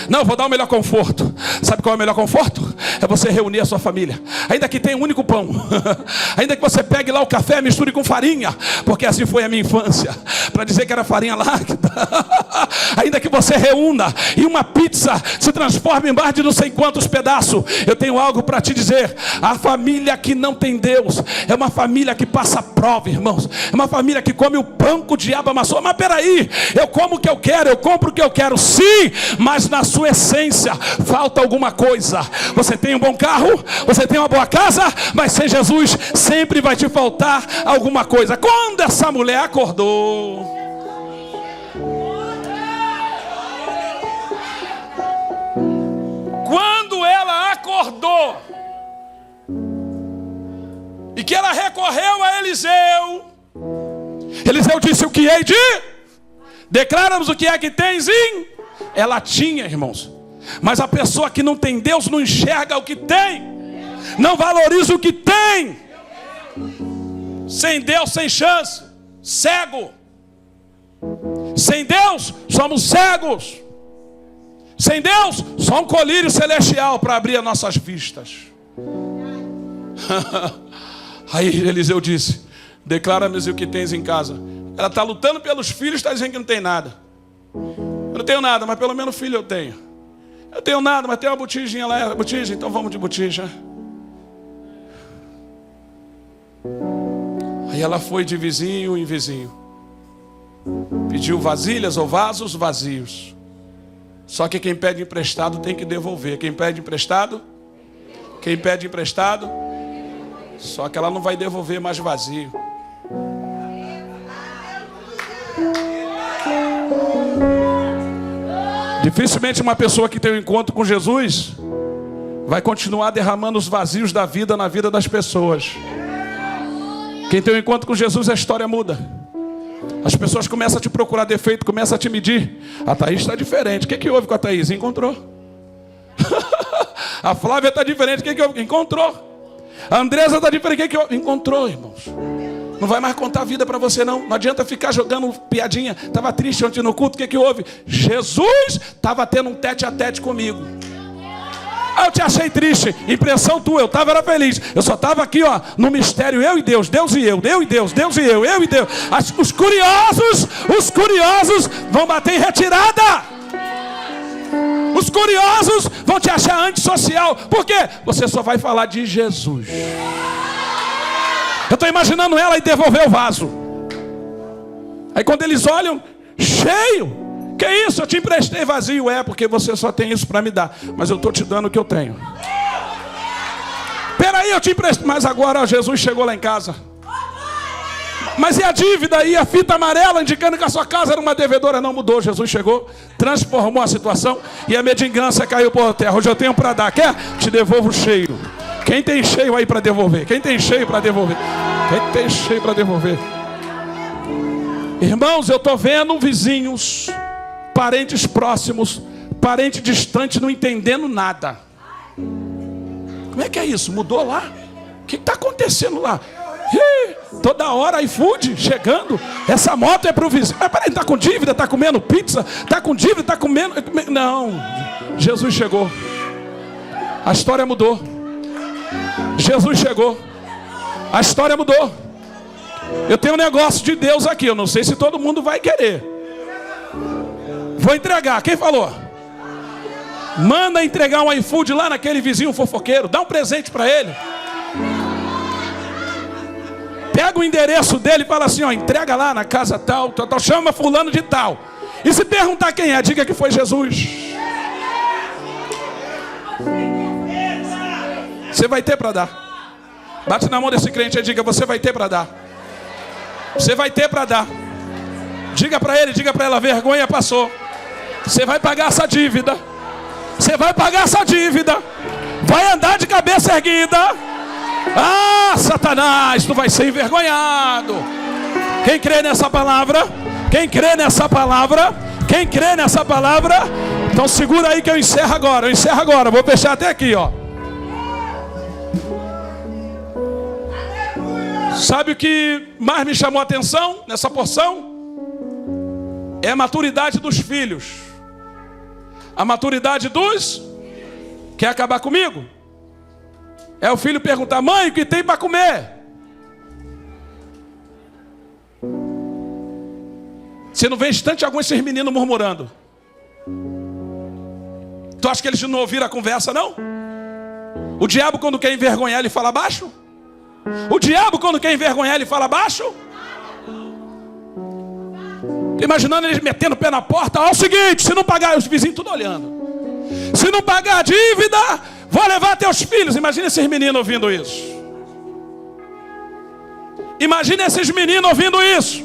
Não, vou dar um melhor conforto. Sabe qual é o melhor conforto? É você reunir a sua família, ainda que tenha um único pão. Ainda que você pegue lá o café, misture com farinha, porque assim foi a minha infância, para dizer que era farinha láctea. Ainda que você reúna e uma pizza se transforme em mais de não sei quantos pedaços. Eu tenho algo para te dizer. A família que não tem Deus é uma família que passa prova, irmãos. É uma família que come o pão que o diabo amassou. Mas peraí, eu como o que eu quero, eu compro o que eu quero, sim, mas na sua essência falta alguma coisa. Você tem um bom carro, você tem uma boa casa, mas sem Jesus sempre vai te faltar alguma coisa. Quando essa mulher acordou, quando ela acordou e que ela recorreu a Eliseu, Eliseu disse: o que hei de? Declara-nos o que é que tens em... Ela tinha, irmãos, mas a pessoa que não tem Deus não enxerga o que tem, não valoriza o que tem. Sem Deus, sem chance, cego. Sem Deus, somos cegos. Sem Deus, só um colírio celestial para abrir as nossas vistas. Aí Eliseu disse: declara-nos o que tens em casa. Ela está lutando pelos filhos, está dizendo que não tem nada. Eu não tenho nada, mas pelo menos filho eu tenho. Eu tenho nada, mas tem uma botijinha lá. Botija, então vamos de botija. Aí ela foi de vizinho em vizinho, pediu vasilhas ou vasos vazios. Só que quem pede emprestado tem que devolver. Quem pede emprestado? Só que ela não vai devolver mais vazio. Dificilmente uma pessoa que tem um encontro com Jesus vai continuar derramando os vazios da vida na vida das pessoas. Quem tem um encontro com Jesus, a história muda. As pessoas começam a te procurar defeito, começam a te medir. A Thaís está diferente. O que houve com a Thaís? Encontrou. A Flávia está diferente. O que houve? Encontrou. A Andresa está diferente. O que houve? Encontrou, irmãos. Não vai mais contar a vida para você, não. Não adianta ficar jogando piadinha. Estava triste ontem no culto. O que houve? Jesus estava tendo um tete-a-tete comigo. Eu te achei triste. Impressão tua. Eu era feliz. Eu só estava aqui, ó, no mistério. Eu e Deus. Deus e eu. Eu e Deus. Deus e eu. Eu e Deus. Os curiosos vão bater em retirada. Os curiosos vão te achar antissocial. Por quê? Você só vai falar de Jesus. Eu estou imaginando ela e devolver o vaso. Aí quando eles olham, cheio. Que isso? Eu te emprestei vazio. É, porque você só tem isso para me dar. Mas eu estou te dando o que eu tenho. Peraí, eu te emprestei. Mas agora, ó, Jesus chegou lá em casa. Mas e a dívida e a fita amarela indicando que a sua casa era uma devedora? Não mudou. Jesus chegou, transformou a situação e a mendigância caiu por terra. Hoje eu tenho para dar. Quer? Te devolvo cheio. Quem tem cheio aí para devolver? Quem tem cheio para devolver? Quem tem cheio para devolver? Irmãos, eu estou vendo vizinhos, parentes próximos, parente distante, não entendendo nada. Como é que é isso? Mudou lá? O que está acontecendo lá? Toda hora iFood chegando. Essa moto é para o vizinho. Mas peraí, está com dívida? Está comendo pizza? Está com dívida? Está comendo... Não, Jesus chegou. A história mudou. Jesus chegou. A história mudou. Eu tenho um negócio de Deus aqui. Eu não sei se todo mundo vai querer. Vou entregar. Quem falou? Manda entregar um iFood lá naquele vizinho fofoqueiro. Dá um presente para ele. Pega o endereço dele e fala assim, ó, entrega lá na casa tal, tal, tal, chama fulano de tal. E se perguntar quem é, diga que foi Jesus. Você vai ter para dar. Bate na mão desse crente e diga, você vai ter para dar. Você vai ter para dar. Diga para ele, diga para ela, a vergonha passou. Você vai pagar essa dívida. Você vai pagar essa dívida. Vai andar de cabeça erguida. Ah, Satanás, tu vai ser envergonhado. Quem crê nessa palavra? Quem crê nessa palavra? Quem crê nessa palavra? Então segura aí que eu encerro agora. Eu encerro agora, vou fechar até aqui, ó. Sabe o que mais me chamou a atenção nessa porção? É a maturidade dos filhos. A maturidade dos... Quer acabar comigo? É o filho perguntar, mãe, o que tem para comer? Você não vê instante algum esses meninos murmurando. Tu acha que eles não ouviram a conversa, não? O diabo quando quer envergonhar, ele fala baixo? O diabo quando quer envergonhar, ele fala baixo? Imaginando eles metendo o pé na porta. Ó, é o seguinte, se não pagar, os vizinhos tudo olhando. Se não pagar a dívida, vou levar teus filhos. Imagina esses meninos ouvindo isso. Imagina esses meninos ouvindo isso.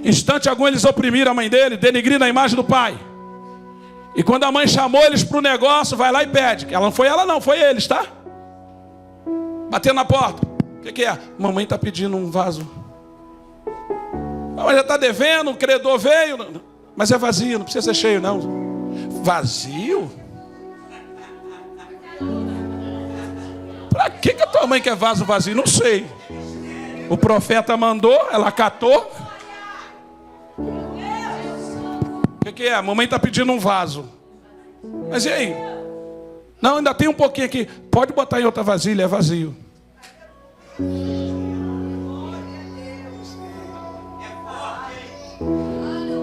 Instante algum eles oprimiram a mãe dele, denegrindo a imagem do pai. E quando a mãe chamou eles para o negócio, vai lá e pede. Ela não foi ela não, foi eles, tá? Batendo na porta. O que é? Mamãe está pedindo um vaso. Mas já está devendo, o credor veio. Mas é vazio, não precisa ser cheio não. Vazio? Para que a tua mãe quer vaso vazio? Não sei. O profeta mandou, ela catou. O que é? A mamãe está pedindo um vaso. Mas e aí? Não, ainda tem um pouquinho aqui. Pode botar em outra vasilha, é vazio.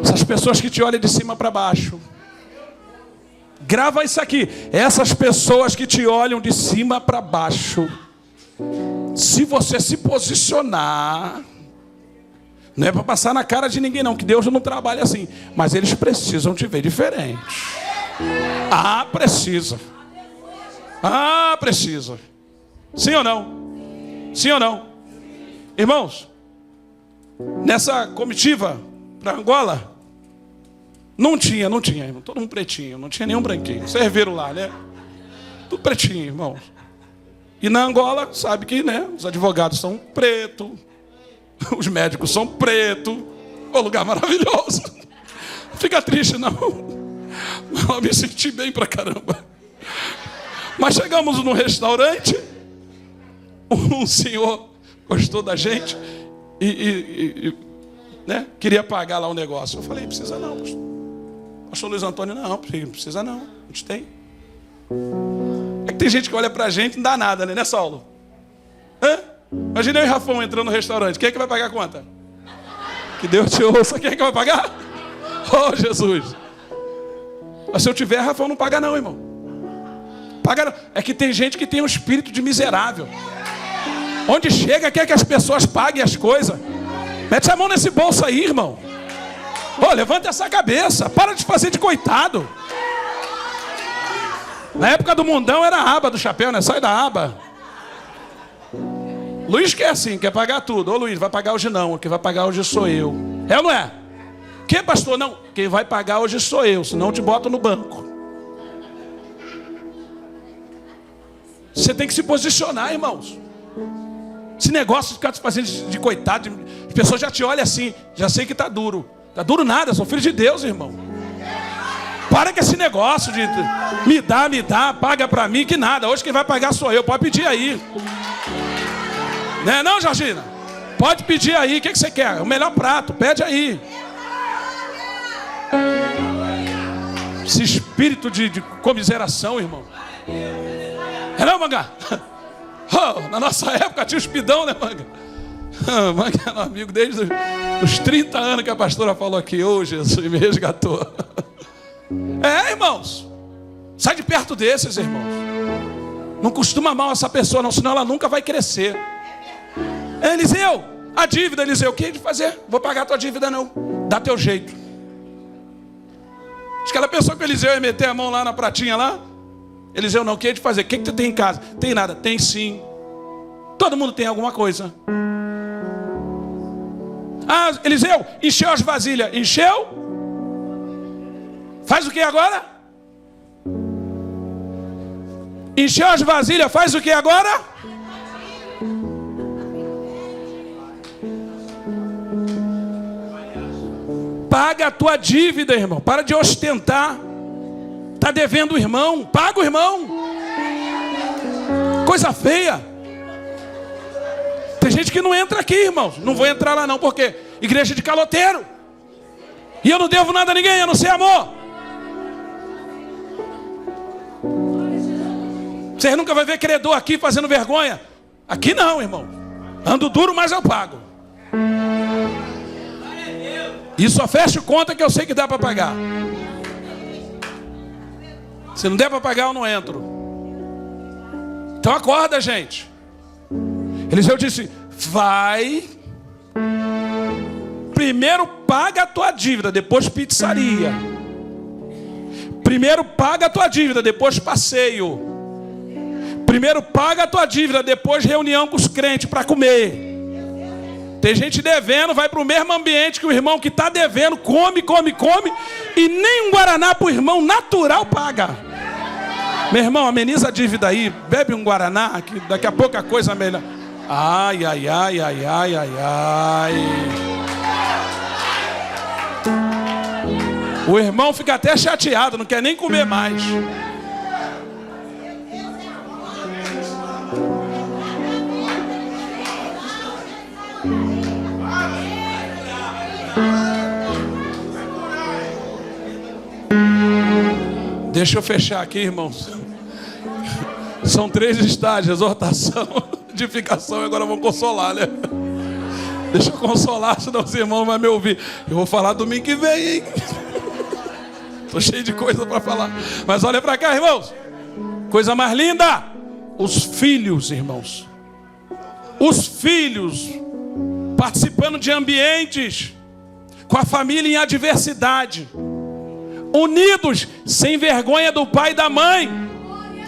Essas pessoas que te olham de cima para baixo. Grava isso aqui. Essas pessoas que te olham de cima para baixo. Se você se posicionar, não é para passar na cara de ninguém não, que Deus não trabalha assim. Mas eles precisam te ver diferente. Ah, precisa. Ah, precisa. Sim ou não? Sim ou não? Irmãos, nessa comitiva para Angola, não tinha, irmão. Todo mundo pretinho, não tinha nenhum branquinho. Vocês viram lá, né? Tudo pretinho, irmãos. E na Angola, sabe que, né? Os advogados são pretos, os médicos são pretos. Um lugar maravilhoso. Não fica triste, não. Eu me senti bem pra caramba. Mas chegamos num restaurante, um senhor gostou da gente e né, queria pagar lá um negócio. Eu falei, precisa não, pastor Luiz Antônio, não precisa não, a gente tem. É que tem gente que olha pra gente e não dá nada, né, Saulo? Hã? Imagina eu e Rafão entrando no restaurante, quem é que vai pagar a conta? Que Deus te ouça, quem é que vai pagar? Oh, Jesus. Mas se eu tiver, Rafão não paga não, irmão. Paga não. É que tem gente que tem um espírito de miserável. Onde chega, quer que as pessoas paguem as coisas. Mete a mão nesse bolso aí, irmão. Oh, levanta essa cabeça. Para de fazer de coitado. Na época do mundão era a aba do chapéu, né? Sai da aba. Luiz quer assim, quer pagar tudo. Ô Luiz, vai pagar hoje não. Quem vai pagar hoje sou eu. É ou não é? Que pastor? Não. Quem vai pagar hoje sou eu. Senão eu te boto no banco. Você tem que se posicionar, irmãos. Esse negócio de ficar te fazendo de coitado, as pessoas já te olham assim, já sei que está duro. Está duro nada, sou filho de Deus, irmão. Para com esse negócio de me dá, paga pra mim, que nada. Hoje quem vai pagar sou eu, pode pedir aí. Não, Georgina? Pode pedir aí, o que você quer? O melhor prato, pede aí. Esse espírito de comiseração, irmão. Não, Manga? Oh, na nossa época tinha os pidão, né, Manga? Manga era um amigo desde os 30 anos que a pastora falou aqui. Oh, Jesus, me resgatou. Irmãos. Sai de perto desses, irmãos. Não costuma mal essa pessoa, não, senão ela nunca vai crescer. Eliseu, a dívida, Eliseu, o que é de fazer? Vou pagar a tua dívida, não. Dá teu jeito. Acho que ela pensou que o Eliseu ia meter a mão lá na pratinha lá. Eliseu, não, o que é de fazer? O que tu tem em casa? Tem nada? Tem sim. Todo mundo tem alguma coisa. Ah, Eliseu, encheu as vasilhas. Encheu? Faz o que agora? Encheu as vasilhas, faz o que agora? Paga a tua dívida, irmão. Para de ostentar. Está devendo o irmão. Paga o irmão. Coisa feia. Tem gente que não entra aqui, irmãos. Não vou entrar lá não, porque igreja de caloteiro. E eu não devo nada a ninguém, eu não sei amor. Vocês nunca vão ver credor aqui fazendo vergonha. Aqui não, irmão. Ando duro, mas eu pago. E só fecho conta que eu sei que dá para pagar. Se não der para pagar, eu não entro. Então acorda, gente. Eliseu disse: vai. Primeiro paga a tua dívida, depois pizzaria. Primeiro paga a tua dívida, depois passeio. Primeiro paga a tua dívida, depois reunião com os crentes para comer. Tem gente devendo, vai para o mesmo ambiente que o irmão que está devendo, come, e nem um guaraná para o irmão natural paga. Meu irmão, ameniza a dívida aí, bebe um guaraná, que daqui a pouco a coisa melhor. Ai. O irmão fica até chateado, não quer nem comer mais. Deixa eu fechar aqui, irmãos. São 3 estágios: exortação, edificação, e agora vamos consolar, né? Deixa eu consolar, senão os irmãos vão me ouvir. Eu vou falar domingo que vem, hein? Estou cheio de coisa para falar. Mas olha para cá, irmãos. Coisa mais linda. Os filhos, irmãos. Os filhos participando de ambientes com a família em adversidade, unidos, sem vergonha do pai e da mãe.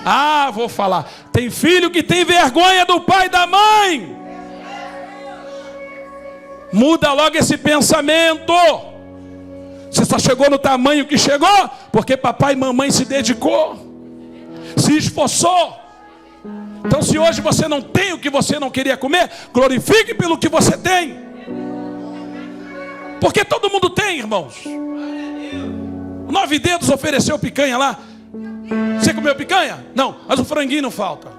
Ah, vou falar. Tem filho que tem vergonha do pai e da mãe. Muda logo esse pensamento. Você só chegou no tamanho que chegou porque papai e mamãe se dedicou, se esforçou. Então, se hoje você não tem o que você não queria comer, glorifique pelo que você tem. Porque todo mundo tem, irmãos. O 9 Dedos ofereceu picanha lá. Você comeu picanha? Não, mas o franguinho não falta.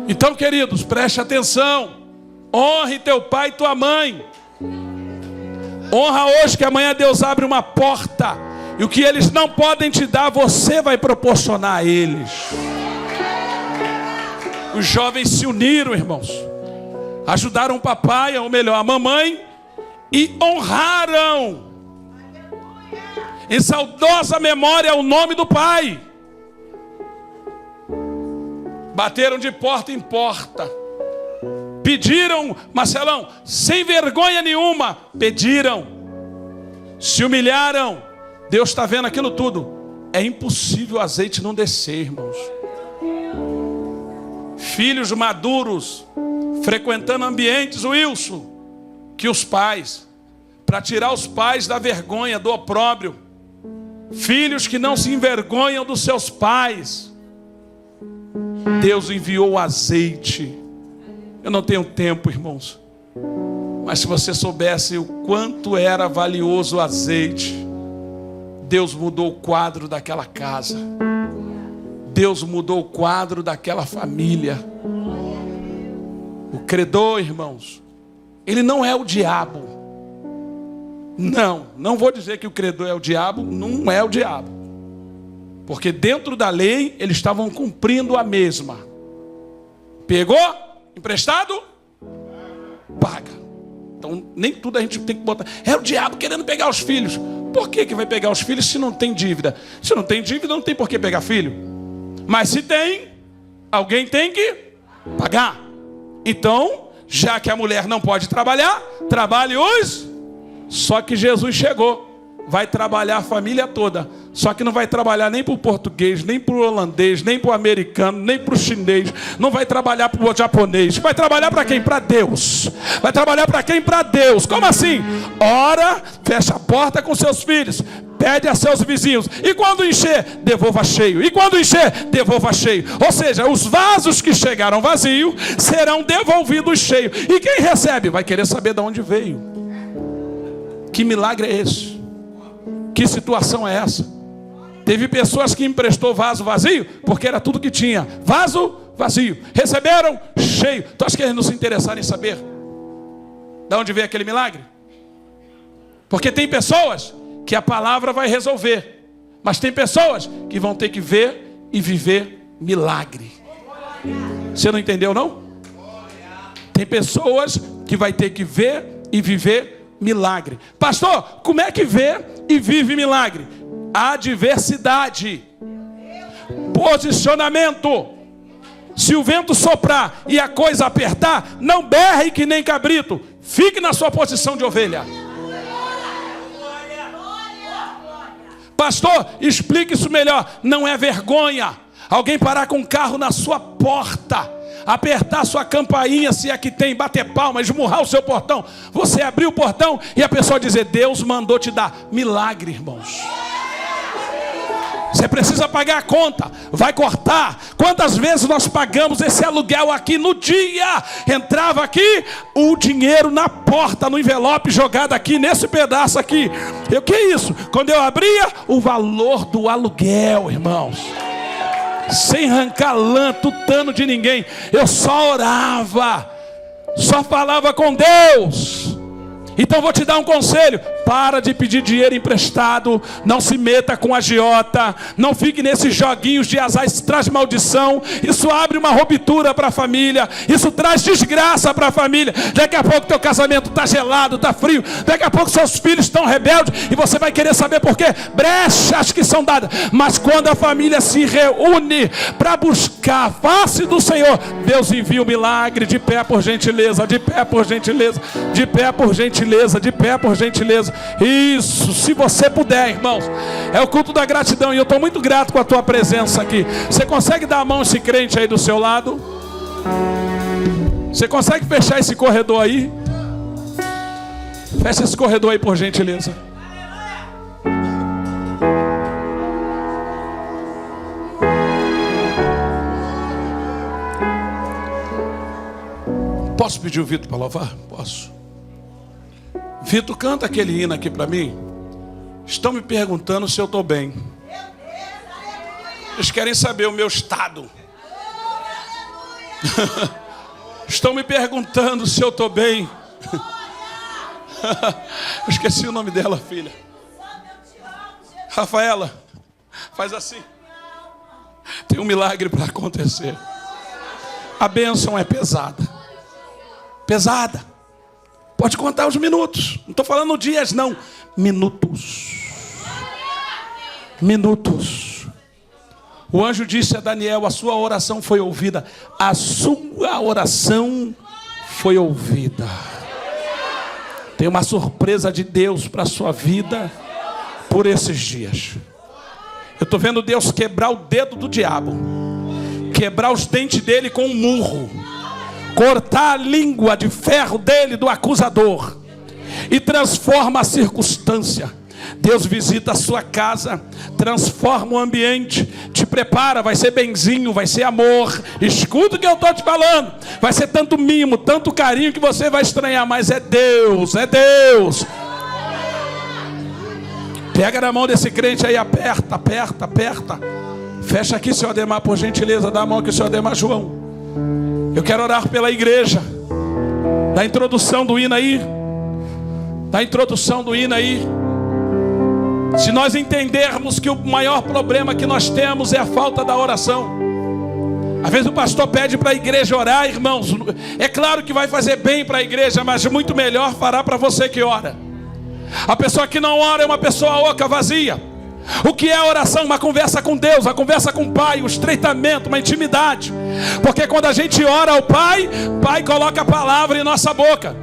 Então, queridos, preste atenção. Honre teu pai e tua mãe. Honra hoje, que amanhã Deus abre uma porta. E o que eles não podem te dar, você vai proporcionar a eles. Os jovens se uniram, irmãos. Ajudaram o papai, ou melhor, a mamãe, e honraram em saudosa memória o nome do pai. Bateram de porta em porta. Pediram, Marcelão, sem vergonha nenhuma, pediram. Se humilharam. Deus está vendo aquilo tudo. É impossível o azeite não descer, irmãos. Filhos maduros, frequentando ambientes, Wilson, que os pais, para tirar os pais da vergonha, do opróbrio. Filhos que não se envergonham dos seus pais. Deus enviou o azeite. Eu não tenho tempo, irmãos, Mas se você soubesse o quanto era valioso o azeite, Deus mudou o quadro daquela casa. Deus mudou o quadro daquela família. O credor, irmãos, ele não é o diabo. Não vou dizer que o credor é o diabo, não é o diabo. Porque dentro da lei, eles estavam cumprindo a mesma. Pegou? Emprestado? Paga. Então, nem tudo a gente tem que botar. É o diabo querendo pegar os filhos. Por que vai pegar os filhos se não tem dívida? Se não tem dívida, não tem por que pegar filho. Mas se tem, alguém tem que pagar. Então, já que a mulher não pode trabalhar, trabalhe os. Só que Jesus chegou. Vai trabalhar a família toda. Só que não vai trabalhar nem para o português, nem para o holandês, nem para o americano, nem para o chinês. Não vai trabalhar para o japonês. Vai trabalhar para quem? Para Deus. Vai trabalhar para quem? Para Deus. Como assim? Ora, fecha a porta com seus filhos. Pede a seus vizinhos. E quando encher, devolva cheio. E quando encher, devolva cheio. Ou seja, os vasos que chegaram vazios serão devolvidos cheios. E quem recebe vai querer saber de onde veio. Que milagre é esse? Que situação é essa? Teve pessoas que emprestou vaso vazio porque era tudo que tinha. Vaso vazio. Receberam cheio. Tu acha que eles não se interessaram em saber de onde veio aquele milagre? Porque tem pessoas que a palavra vai resolver, mas tem pessoas que vão ter que ver e viver milagre. Você não entendeu, não? Tem pessoas que vai ter que ver e viver milagre. Pastor, como é que vê e vive milagre? Adversidade, posicionamento. Se o vento soprar e a coisa apertar, não berre que nem cabrito. Fique na sua posição de ovelha. Pastor, explique isso melhor. Não é vergonha alguém parar com um carro na sua porta, apertar sua campainha, se é que tem, bater palma, esmurrar o seu portão, você abrir o portão e a pessoa dizer: Deus mandou te dar. Milagre, irmãos. Você precisa pagar a conta, vai cortar. Quantas vezes nós pagamos esse aluguel aqui no dia? Entrava aqui, o dinheiro na porta, no envelope jogado aqui, nesse pedaço aqui. O que é isso? Quando eu abria, o valor do aluguel, irmãos. Sem arrancar lã, tutano de ninguém. Eu só orava, só falava com Deus. Então vou te dar um conselho: para de pedir dinheiro emprestado, não se meta com agiota, não fique nesses joguinhos de azar, isso traz maldição, isso abre uma ruptura para a família, isso traz desgraça para a família. Daqui a pouco teu casamento está gelado, está frio, daqui a pouco seus filhos estão rebeldes e você vai querer saber por quê? Brechas que são dadas. Mas quando a família se reúne para buscar a face do Senhor, Deus envia o milagre. De pé, por gentileza, de pé, por gentileza, de pé, por gentileza, de pé, por gentileza. Isso, se você puder, irmãos. É o culto da gratidão e eu estou muito grato com a tua presença aqui. Você consegue dar a mão a esse crente aí do seu lado? Você consegue fechar esse corredor aí? Fecha esse corredor aí, por gentileza. Posso pedir o Vitor para louvar? Posso. Vitor, canta aquele hino aqui para mim. Estão me perguntando se eu estou bem. Eles querem saber o meu estado. Estão me perguntando se eu estou bem. Eu esqueci o nome dela, filha. Rafaela, faz assim. Tem um milagre para acontecer. A bênção é pesada. Pesada. Pode contar os minutos. Não estou falando dias, não. Minutos. Minutos. O anjo disse a Daniel: a sua oração foi ouvida. A sua oração foi ouvida. Tem uma surpresa de Deus para a sua vida por esses dias. Eu estou vendo Deus quebrar o dedo do diabo, quebrar os dentes dele com um murro, cortar a língua de ferro dele, do acusador, e transforma a circunstância. Deus visita a sua casa, transforma o ambiente, te prepara, vai ser benzinho, vai ser amor. Escuta o que eu estou te falando. Vai ser tanto mimo, tanto carinho que você vai estranhar, mas é Deus, é Deus. Pega na mão desse crente aí, aperta, aperta, aperta. Fecha aqui, senhor Ademar, por gentileza, dá a mão aqui, senhor Ademar João. Eu quero orar pela igreja. Da introdução do hino aí. Da introdução do hino aí. Se nós entendermos que o maior problema que nós temos é a falta da oração. Às vezes o pastor pede para a igreja orar, irmãos. É claro que vai fazer bem para a igreja, mas muito melhor fará para você que ora. A pessoa que não ora é uma pessoa oca, vazia. O que é a oração? Uma conversa com Deus, uma conversa com o Pai, um estreitamento, uma intimidade. Porque quando a gente ora ao Pai, o Pai coloca a palavra em nossa boca.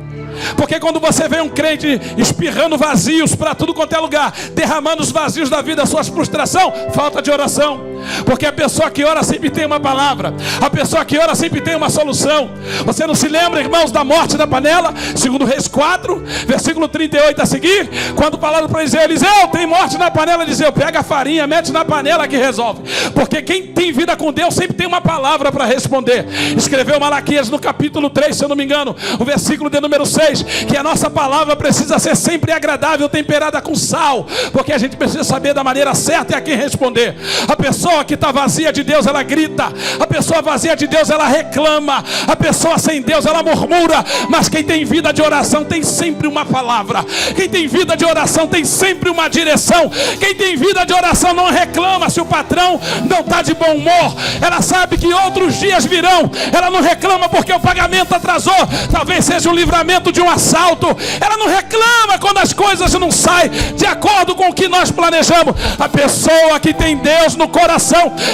Porque quando você vê um crente espirrando vazios para tudo quanto é lugar, derramando os vazios da vida, suas frustrações, falta de oração. Porque a pessoa que ora sempre tem uma palavra. A pessoa que ora sempre tem uma solução. Você não se lembra, irmãos, da morte da panela? Segundo Reis 4, versículo 38 a seguir. Quando falaram para Eliseu, tem morte na panela. Eliseu, pega a farinha, mete na panela que resolve. Porque quem tem vida com Deus sempre tem uma palavra para responder. Escreveu Malaquias no capítulo 3, se eu não me engano, o versículo de número 6, que a nossa palavra precisa ser sempre agradável, temperada com sal. Porque a gente precisa saber da maneira certa e a quem responder. A pessoa que está vazia de Deus, ela grita. A pessoa vazia de Deus, ela reclama. A pessoa sem Deus, ela murmura. Mas quem tem vida de oração tem sempre uma palavra. Quem tem vida de oração tem sempre uma direção. Quem tem vida de oração não reclama se o patrão não está de bom humor. Ela sabe que outros dias virão. Ela não reclama porque o pagamento atrasou. Talvez seja um livramento de um assalto. Ela não reclama quando as coisas não saem de acordo com o que nós planejamos. A pessoa que tem Deus no coração,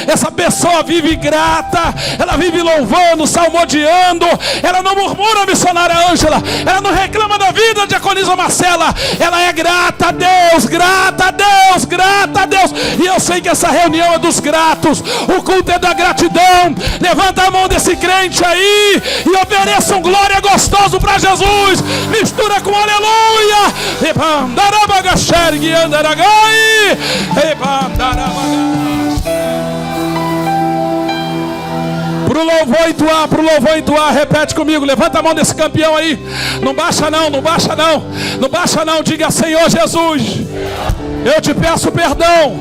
essa pessoa vive grata, ela vive louvando, salmodiando, ela não murmura, missionária Ângela, ela não reclama da vida, diaconisa Marcela, ela é grata a Deus, grata a Deus, grata a Deus. E eu sei que essa reunião é dos gratos, o culto é da gratidão. Levanta a mão desse crente aí e ofereça um glória gostoso para Jesus. Mistura com aleluia. Pro louvor entoar, repete comigo, levanta a mão desse campeão aí. Não baixa não, não baixa não, não baixa não. Diga: Senhor Jesus, eu te peço perdão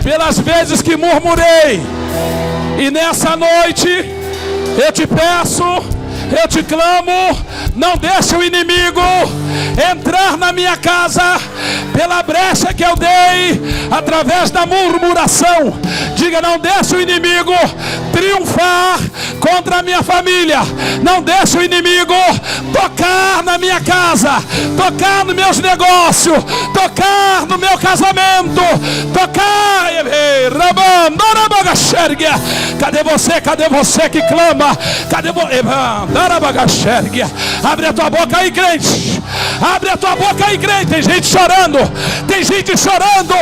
pelas vezes que murmurei. E nessa noite eu te peço, eu te clamo, não deixe o inimigo entrar na minha casa pela brecha que eu dei através da murmuração. Diga: não deixe o inimigo triunfar contra a minha família. Não deixe o inimigo tocar na minha casa, tocar nos meus negócios, tocar no meu casamento, tocar. Cadê você? Cadê você que clama? Cadê você? Abre a tua boca aí, crente. Abre a tua boca aí, crente. Tem gente chorando. Tem gente chorando.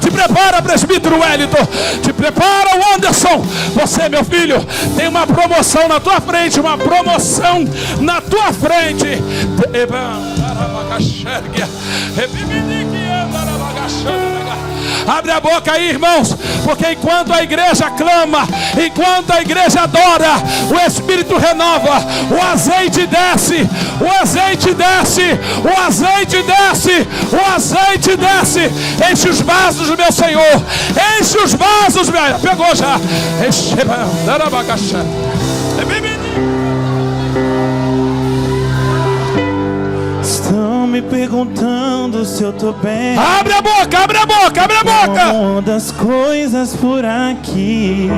Te prepara, presbítero Wellington. Te prepara, o Anderson. Você, meu filho, tem uma promoção na tua frente. Uma promoção na tua frente. Abre a boca aí, irmãos, porque enquanto a igreja clama, enquanto a igreja adora, o Espírito renova, o azeite desce, o azeite desce, o azeite desce, o azeite desce. Enche os vasos, meu Senhor, enche os vasos, meu. Pegou já. Estão me perguntando se eu tô bem. Abre a boca, abre a boca, abre a boca. Como das coisas por aqui.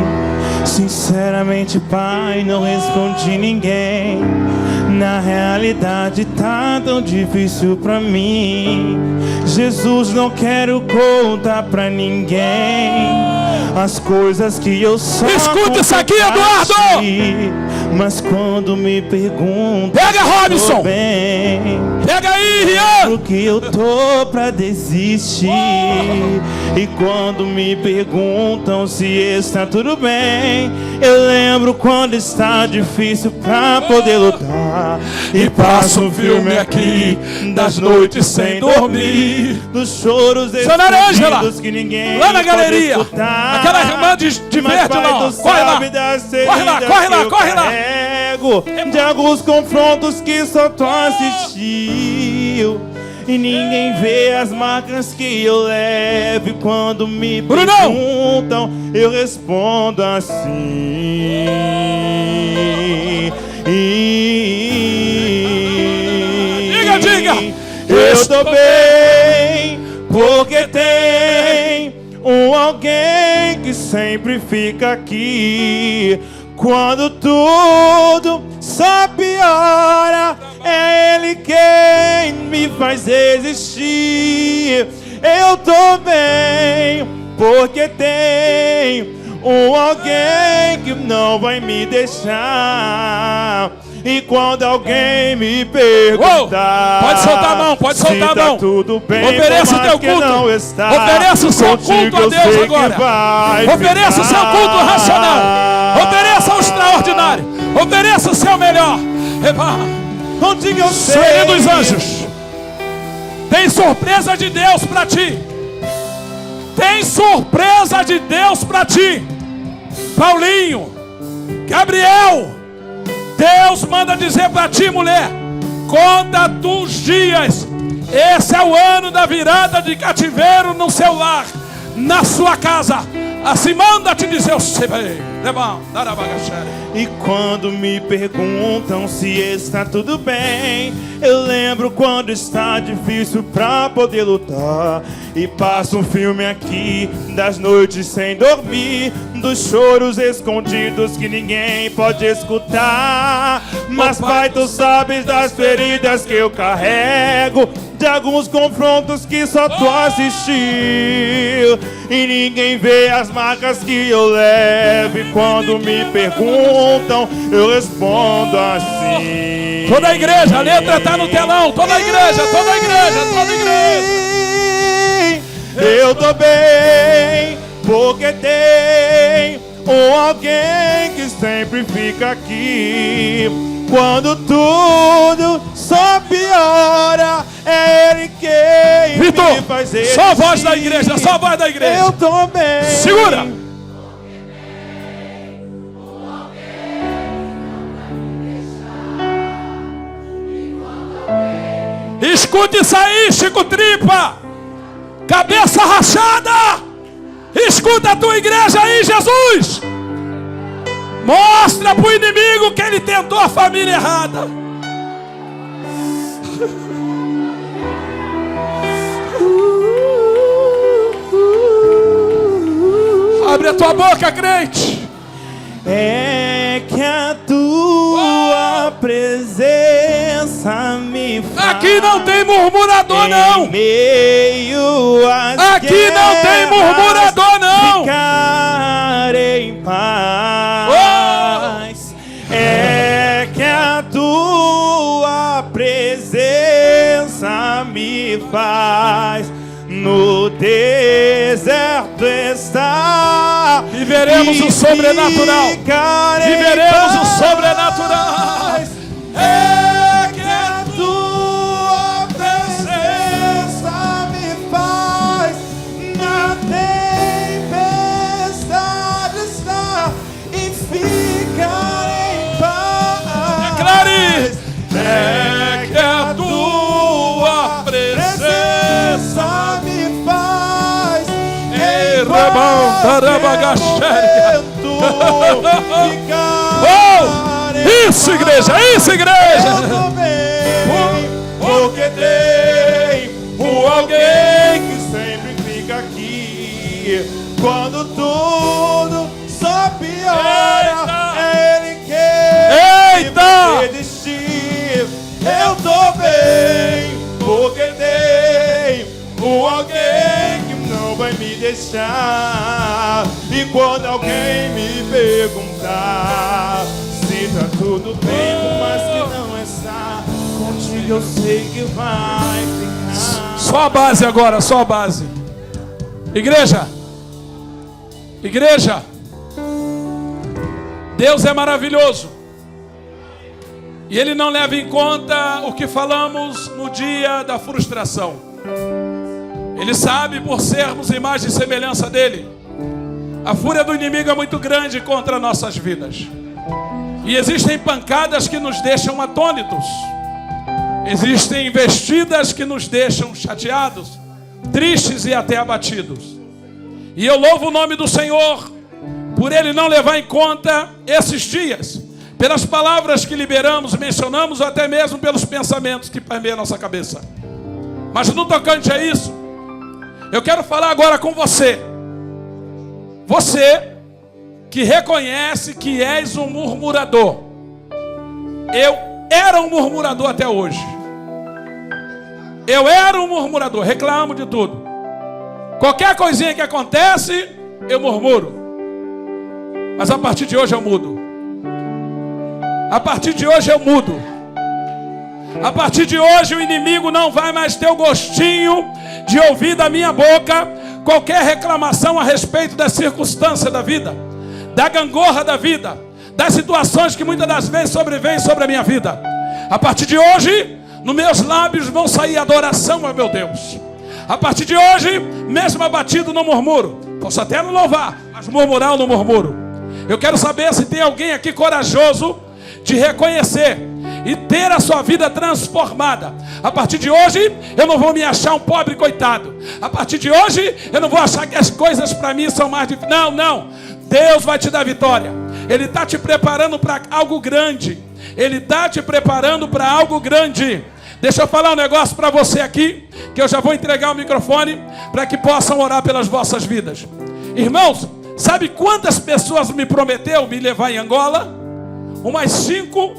Sinceramente, Pai, não respondi ninguém. Na realidade tá tão difícil pra mim. Jesus, não quero contar pra ninguém as coisas que eu só escuta isso aqui, Eduardo. Mas quando me perguntam, pega, Robson, bem, pega aí, Rian, porque eu tô pra desistir. E quando me perguntam se está tudo bem, eu lembro quando está difícil pra poder lutar. lutar. E passo um filme aqui das noites sem dormir, dos choros escondidos que ninguém lá na galeria, pode escutar. aquela irmã de verde lá, corre lá. De alguns confrontos que só tu assistiu, e ninguém vê as marcas que eu levo. E quando me perguntam, eu respondo assim: diga. Eu tô bem, porque tem alguém que sempre fica aqui. Quando tudo só piora, é Ele quem me faz existir. Eu tô bem, porque tem alguém que não vai me deixar. E quando alguém me perguntar, pode soltar a mão, pode soltar a mão. Tudo bem, ofereça o teu culto. Ofereça o seu culto a Deus agora. Ofereça o seu culto racional. Ofereça o extraordinário. Ofereça o seu melhor. Contigo eu sei. Senhor dos anjos, tem surpresa de Deus para ti. Tem surpresa de Deus para ti. Paulinho, Gabriel, Deus manda dizer para ti, mulher: conta dos dias. Esse é o ano da virada de cativeiro no seu lar, na sua casa. Assim manda te dizer o E quando me perguntam se está tudo bem, eu lembro quando está difícil pra poder lutar. E passo um filme aqui das noites sem dormir, dos choros escondidos que ninguém pode escutar. Mas pai, tu sabes das feridas que eu carrego, de alguns confrontos que só tu assistiu, e ninguém vê as marcas que eu levo. E quando me perguntam, eu respondo assim: toda a igreja, a letra tá no telão. Toda a igreja. Eu tô bem, porque tem alguém que sempre fica aqui. Quando tudo só piora, é Ele quem Vitor, me faz existir. só a voz da igreja, só a voz da igreja. Eu tô bem. Segura. Escute isso aí, Chico Tripa, cabeça rachada. Escuta a tua igreja aí, Jesus. Mostra pro inimigo que ele tentou a família errada. Abre a tua boca, crente. É que a tua presença me faz. Aqui não tem murmurador, não. Meio às aqui não tem murmurador, não. Ficar em paz. É que a tua presença me faz no deserto estar. Viveremos o sobrenatural. Viveremos o sobrenatural. É que a tua presença me faz na tempestade estar e ficar em paz. Declare. É que a tua presença me faz Isso, igreja, isso, igreja. Eu tô bem, porque tem alguém que sempre fica aqui. Quando tudo só piora, é Ele que me desistir. Eu tô bem, porque tem alguém que não vai me deixar. E quando alguém me perguntar se tá tudo bem, por mais que não está, contigo eu sei que vai ficar. Só a base agora, só a base. Igreja, igreja, Deus é maravilhoso. E ele não leva em conta o que falamos no dia da frustração. Ele sabe, por sermos imagem e semelhança dele, a fúria do inimigo é muito grande contra nossas vidas. E existem pancadas que nos deixam atônitos. Existem investidas que nos deixam chateados, tristes e até abatidos. E eu louvo o nome do Senhor por Ele não levar em conta esses dias, pelas palavras que liberamos, mencionamos, ou até mesmo pelos pensamentos que permeiam a nossa cabeça. Mas no tocante a isso, eu quero falar agora com você. Você que reconhece que és um murmurador. Eu era um murmurador até hoje. Eu era um murmurador, reclamo de tudo. Qualquer coisinha que acontece, eu murmuro. Mas a partir de hoje eu mudo. A partir de hoje eu mudo. A partir de hoje o inimigo não vai mais ter o gostinho de ouvir da minha boca qualquer reclamação a respeito da circunstância da vida, da gangorra da vida, das situações que muitas das vezes sobrevêm sobre a minha vida. A partir de hoje, nos meus lábios vão sair adoração ao meu Deus. A partir de hoje, mesmo abatido, não murmuro. Posso até não louvar, mas murmurar eu não murmuro. Eu quero saber se tem alguém aqui corajoso de reconhecer e ter a sua vida transformada. A partir de hoje, eu não vou me achar um pobre coitado. A partir de hoje, eu não vou achar que as coisas para mim são mais difíceis. Não, não. Deus vai te dar vitória. Ele está te preparando para algo grande. Ele está te preparando para algo grande. Deixa eu falar um negócio para você aqui, que eu já vou entregar o microfone para que possam orar pelas vossas vidas. Irmãos, sabe quantas pessoas me prometeu me levar em Angola? Umas 5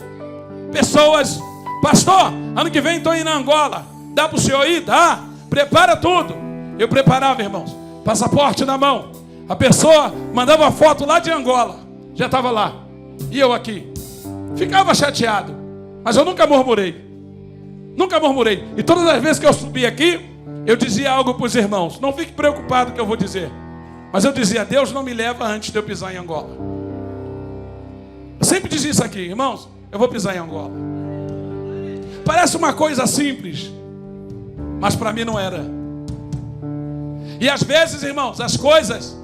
pessoas. Pastor, ano que vem estou indo em Angola. Dá para o senhor ir? Dá. Prepara tudo. Eu preparava, irmãos. Passaporte na mão. A pessoa mandava uma foto lá de Angola. Já estava lá. E eu aqui. Ficava chateado. Mas eu nunca murmurei. Nunca murmurei. E todas as vezes que eu subi aqui, eu dizia algo para os irmãos. Não fique preocupado com o que eu vou dizer. Mas eu dizia, Deus não me leva antes de eu pisar em Angola. Eu sempre dizia isso aqui, irmãos. Eu vou pisar em Angola. Parece uma coisa simples, mas para mim não era. E às vezes, irmãos, as coisas,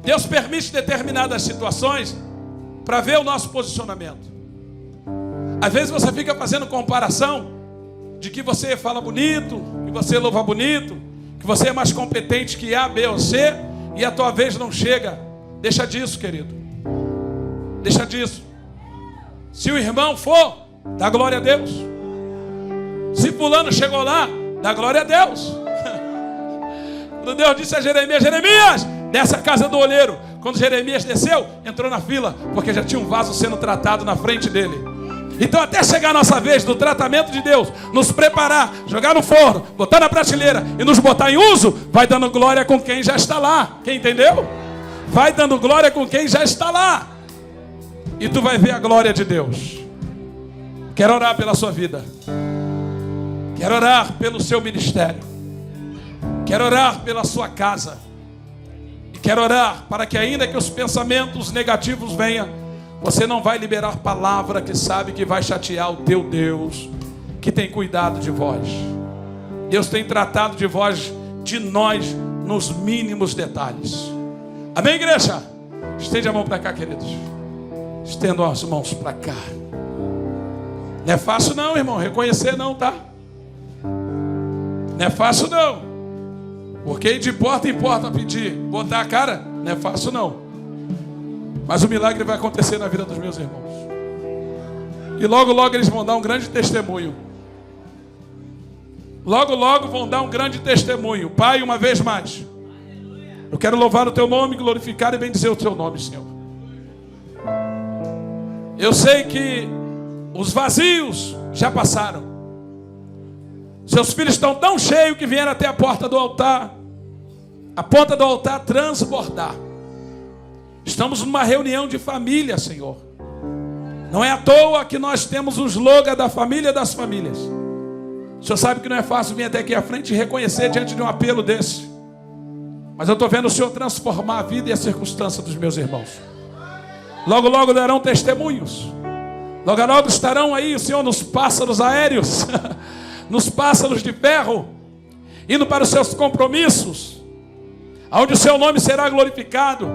Deus permite determinadas situações para ver o nosso posicionamento. Às vezes você fica fazendo comparação de que você fala bonito, que você louva bonito, que você é mais competente que A, B ou C, e a tua vez não chega. Deixa disso, querido. Deixa disso. Se o irmão for, dá glória a Deus. Se fulano chegou lá, dá glória a Deus. Quando Deus disse a Jeremias, Jeremias, desce a casa do olheiro. Quando Jeremias desceu, entrou na fila, porque já tinha um vaso sendo tratado na frente dele. Então até chegar a nossa vez do tratamento de Deus, nos preparar, jogar no forno, botar na prateleira e nos botar em uso, vai dando glória com quem já está lá. Quem entendeu? Vai dando glória com quem já está lá. E tu vai ver a glória de Deus. Quero orar pela sua vida. Quero orar pelo seu ministério. Quero orar pela sua casa. E quero orar para que ainda que os pensamentos negativos venham, você não vai liberar palavra que sabe que vai chatear o teu Deus, que tem cuidado de vós. Deus tem tratado de vós, de nós, nos mínimos detalhes. Amém, igreja? Estende a mão para cá, queridos. Estendam as mãos para cá. Não é fácil não, irmão, reconhecer não, tá? Não é fácil não. Porque de porta em porta pedir, botar a cara, não é fácil não. Mas o milagre vai acontecer na vida dos meus irmãos. E logo, logo eles vão dar um grande testemunho. Logo, logo vão dar um grande testemunho. Pai, uma vez mais, eu quero louvar o teu nome, glorificar e bendizer o teu nome, Senhor. Eu sei que os vazios já passaram. Seus filhos estão tão cheios que vieram até a porta do altar. A ponta do altar transbordar. Estamos numa reunião de família, Senhor. Não é à toa que nós temos o slogan da família das famílias. O Senhor sabe que não é fácil vir até aqui à frente e reconhecer diante de um apelo desse. Mas eu estou vendo o Senhor transformar a vida e a circunstância dos meus irmãos. Logo, logo darão testemunhos. Logo a logo estarão aí, Senhor, nos pássaros aéreos, nos pássaros de ferro, indo para os seus compromissos, onde o seu nome será glorificado.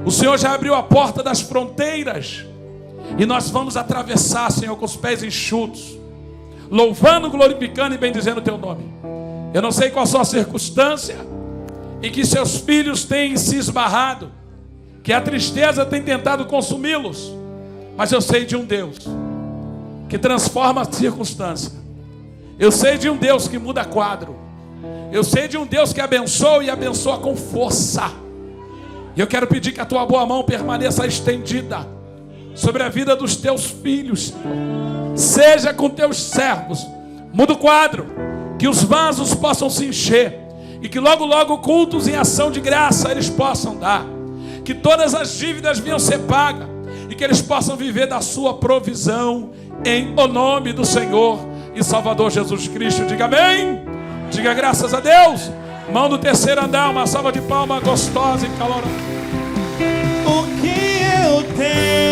O Senhor já abriu a porta das fronteiras, e nós vamos atravessar, Senhor, com os pés enxutos, louvando, glorificando e bendizendo o teu nome. Eu não sei qual a sua circunstância em que seus filhos têm se esbarrado, que a tristeza tem tentado consumi-los, mas eu sei de um Deus que transforma a circunstância. Eu sei de um Deus que muda quadro. Eu sei de um Deus que abençoa e abençoa com força. E eu quero pedir que a tua boa mão permaneça estendida sobre a vida dos teus filhos. Seja com teus servos. Muda o quadro, que os vasos possam se encher, e que logo logo cultos em ação de graça eles possam dar, que todas as dívidas venham ser pagas, e que eles possam viver da sua provisão, em o nome do Senhor e Salvador Jesus Cristo. Diga amém, diga graças a Deus. Mão do terceiro andar, uma salva de palmas gostosa e calorosa. O que eu tenho